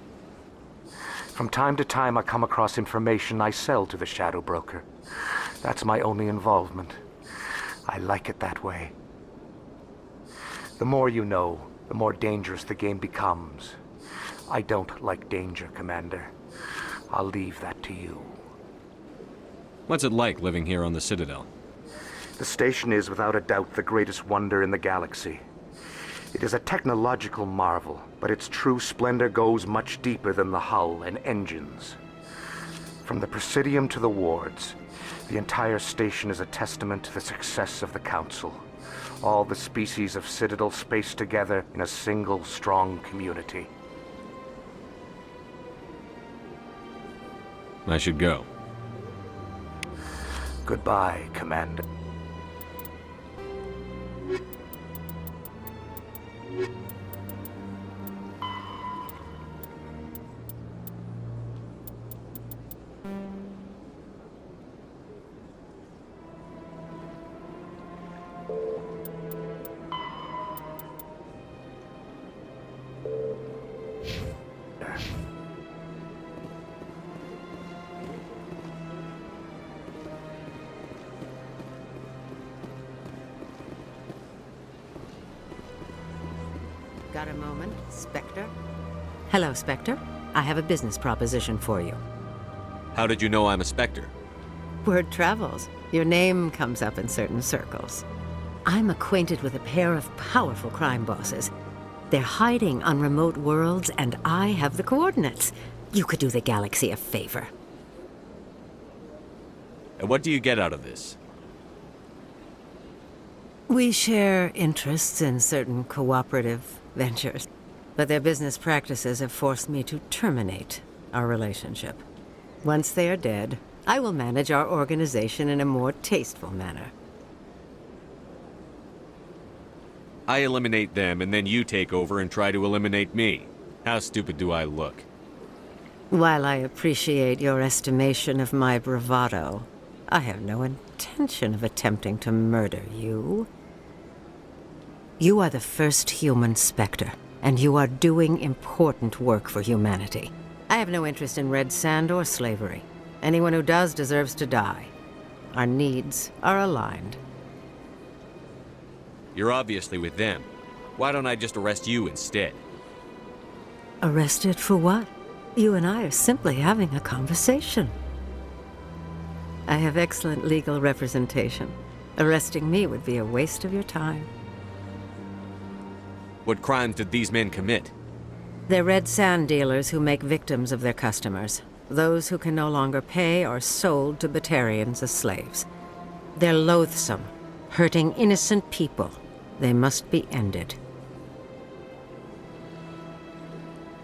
From time to time, I come across information I sell to the Shadow Broker. That's my only involvement. I like it that way. The more you know, the more dangerous the game becomes. I don't like danger, Commander. I'll leave that to you. What's it like living here on the Citadel? The station is, without a doubt, the greatest wonder in the galaxy. It is a technological marvel, but its true splendor goes much deeper than the hull and engines. From the Presidium to the wards, the entire station is a testament to the success of the Council. All the species of Citadel spaced together in a single strong community. I should go. Goodbye, Commander. Got a moment, Spectre? Hello, Spectre. I have a business proposition for you. How did you know I'm a specter? Word travels. Your name comes up in certain circles. I'm acquainted with a pair of powerful crime bosses. They're hiding on remote worlds, and I have the coordinates. You could do the galaxy a favor. And what do you get out of this? We share interests in certain cooperative ventures, but their business practices have forced me to terminate our relationship. Once they are dead, I will manage our organization in a more tasteful manner. I eliminate them, and then you take over and try to eliminate me. How stupid do I look? While I appreciate your estimation of my bravado, I have no intention of attempting to murder you. You are the first human Spectre, and you are doing important work for humanity. I have no interest in red sand or slavery. Anyone who does deserves to die. Our needs are aligned. You're obviously with them. Why don't I just arrest you instead? Arrested for what? You and I are simply having a conversation. I have excellent legal representation. Arresting me would be a waste of your time. What crimes did these men commit? They're red sand dealers who make victims of their customers. Those who can no longer pay are sold to Batarians as slaves. They're loathsome, hurting innocent people. They must be ended.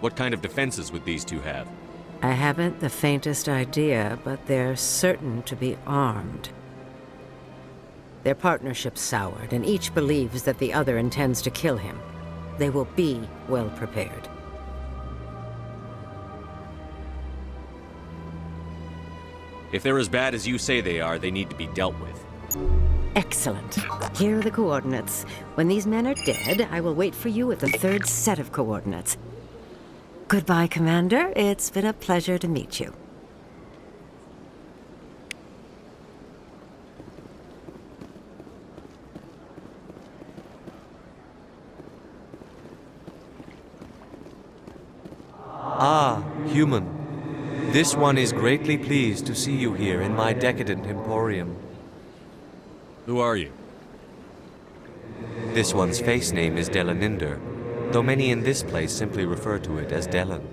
What kind of defenses would these two have? I haven't the faintest idea, but they're certain to be armed. Their partnership's soured, and each believes that the other intends to kill him. They will be well prepared. If they're as bad as you say they are, they need to be dealt with. Excellent. Here are the coordinates. When these men are dead, I will wait for you with the third set of coordinates. Goodbye, Commander. It's been a pleasure to meet you. Ah, human. This one is greatly pleased to see you here in my decadent emporium. Who are you? This one's face name is Delaninder, though many in this place simply refer to it as Delan.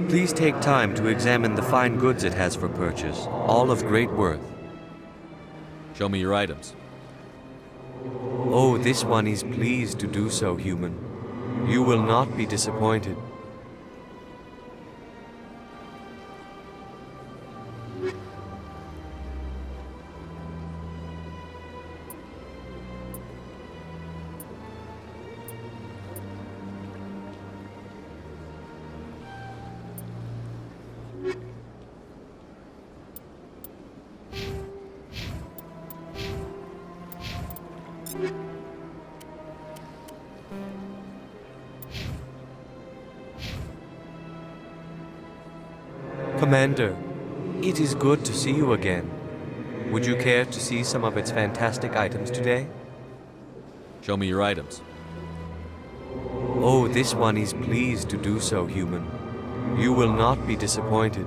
Please take time to examine the fine goods it has for purchase, all of great worth. Show me your items. Oh, this one is pleased to do so, human. You will not be disappointed. Commander, it is good to see you again. Would you care to see some of its fantastic items today? Show me your items. Oh, this one is pleased to do so, human. You will not be disappointed.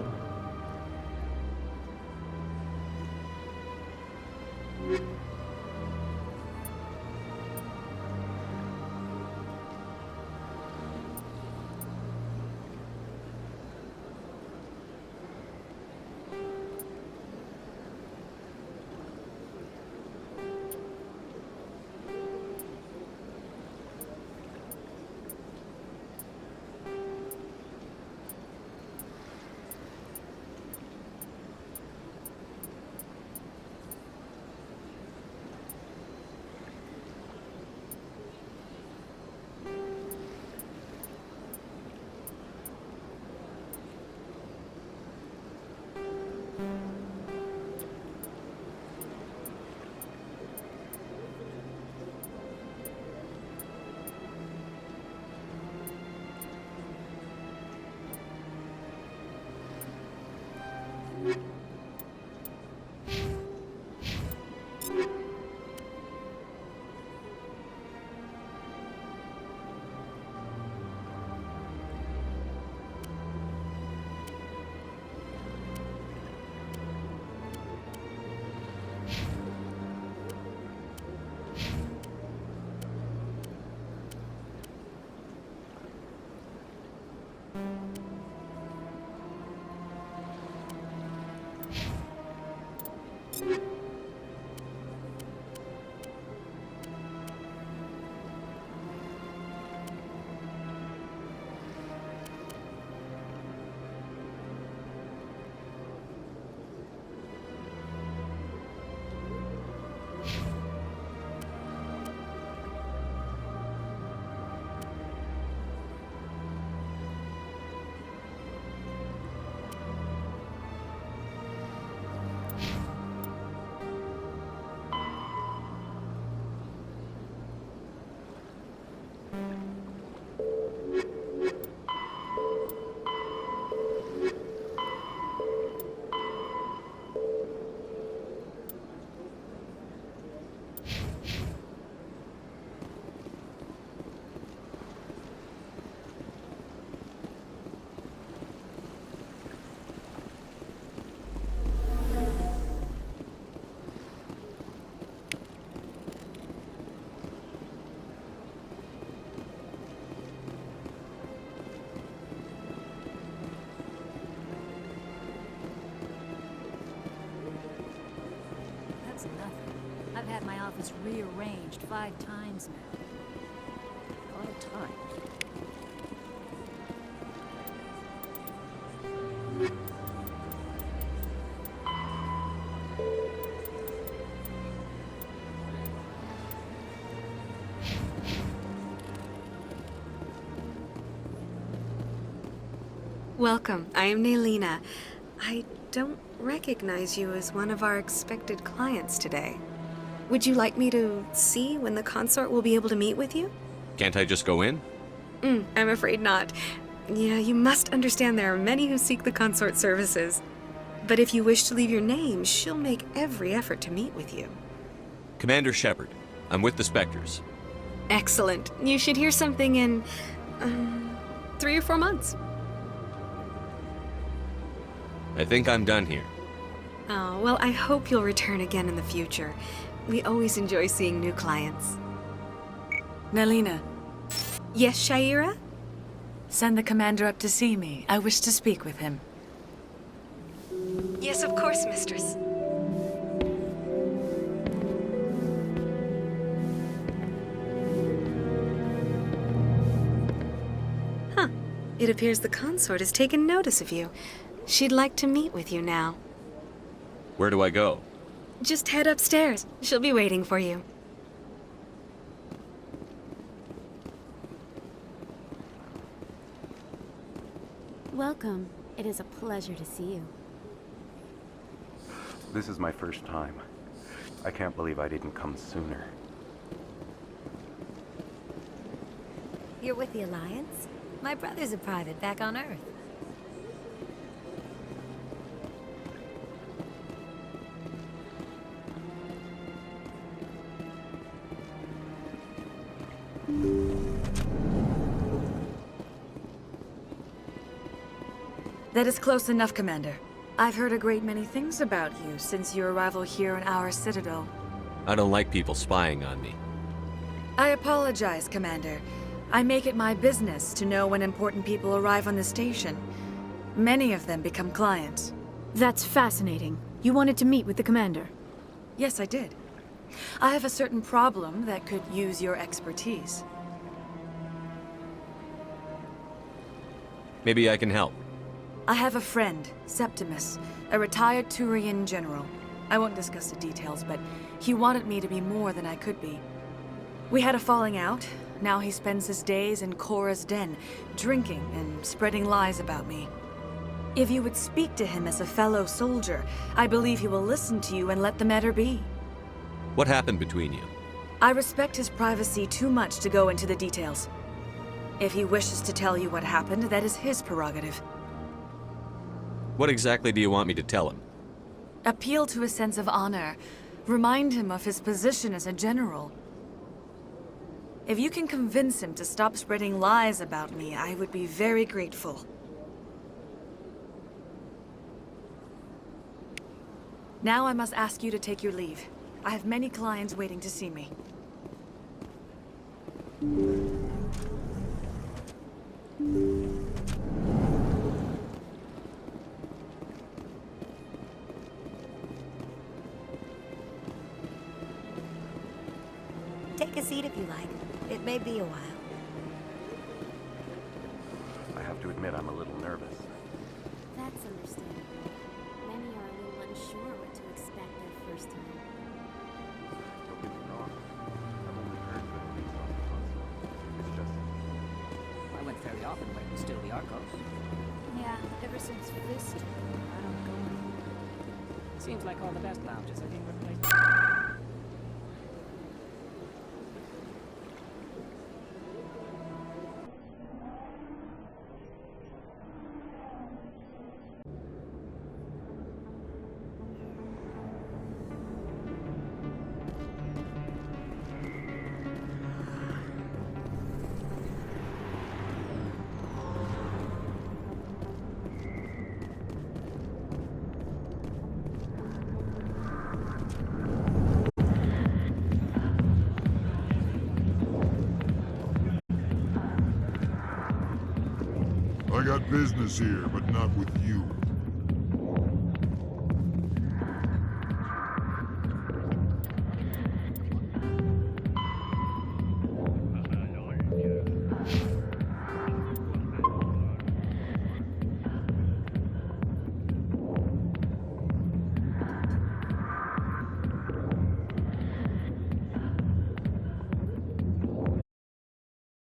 I've had my office rearranged 5 times now. 5 times? Welcome. I am Naylina. I don't recognize you as one of our expected clients today. Would you like me to see when the consort will be able to meet with you? Can't I just go in? I'm afraid not. Yeah, you must understand there are many who seek the consort services. But if you wish to leave your name, she'll make every effort to meet with you. Commander Shepard. I'm with the Specters. Excellent. You should hear something in 3 or 4 months. I think I'm done here. Oh, well, I hope you'll return again in the future. We always enjoy seeing new clients. Naylina. Yes, Shaira? Send the commander up to see me. I wish to speak with him. Yes, of course, mistress. Huh. It appears the consort has taken notice of you. She'd like to meet with you now. Where do I go? Just head upstairs. She'll be waiting for you. Welcome. It is a pleasure to see you. This is my first time. I can't believe I didn't come sooner. You're with the Alliance? My brother's a private back on Earth. That is close enough, Commander. I've heard a great many things about you since your arrival here in our citadel. I don't like people spying on me. I apologize, Commander. I make it my business to know when important people arrive on the station. Many of them become clients. That's fascinating. You wanted to meet with the commander. Yes, I did. I have a certain problem that could use your expertise. Maybe I can help. I have a friend, Septimus, a retired Turian general. I won't discuss the details, but he wanted me to be more than I could be. We had a falling out. Now he spends his days in Korra's den, drinking and spreading lies about me. If you would speak to him as a fellow soldier, I believe he will listen to you and let the matter be. What happened between you? I respect his privacy too much to go into the details. If he wishes to tell you what happened, that is his prerogative. What exactly do you want me to tell him? Appeal to a sense of honor. Remind him of his position as a general. If you can convince him to stop spreading lies about me, I would be very grateful. Now I must ask you to take your leave. I have many clients waiting to see me. Take a seat if you like. It may be a while. I have to admit I'm a little nervous. That's understandable. Many are a little unsure what to expect their first time. Don't get me wrong. I've only heard good things on the console. It's just... I went very often when it was still the Arcos. Yeah, ever since Fist, I don't go anymore. Seems like all the best lounges are being replaced. I got business here, but not with you.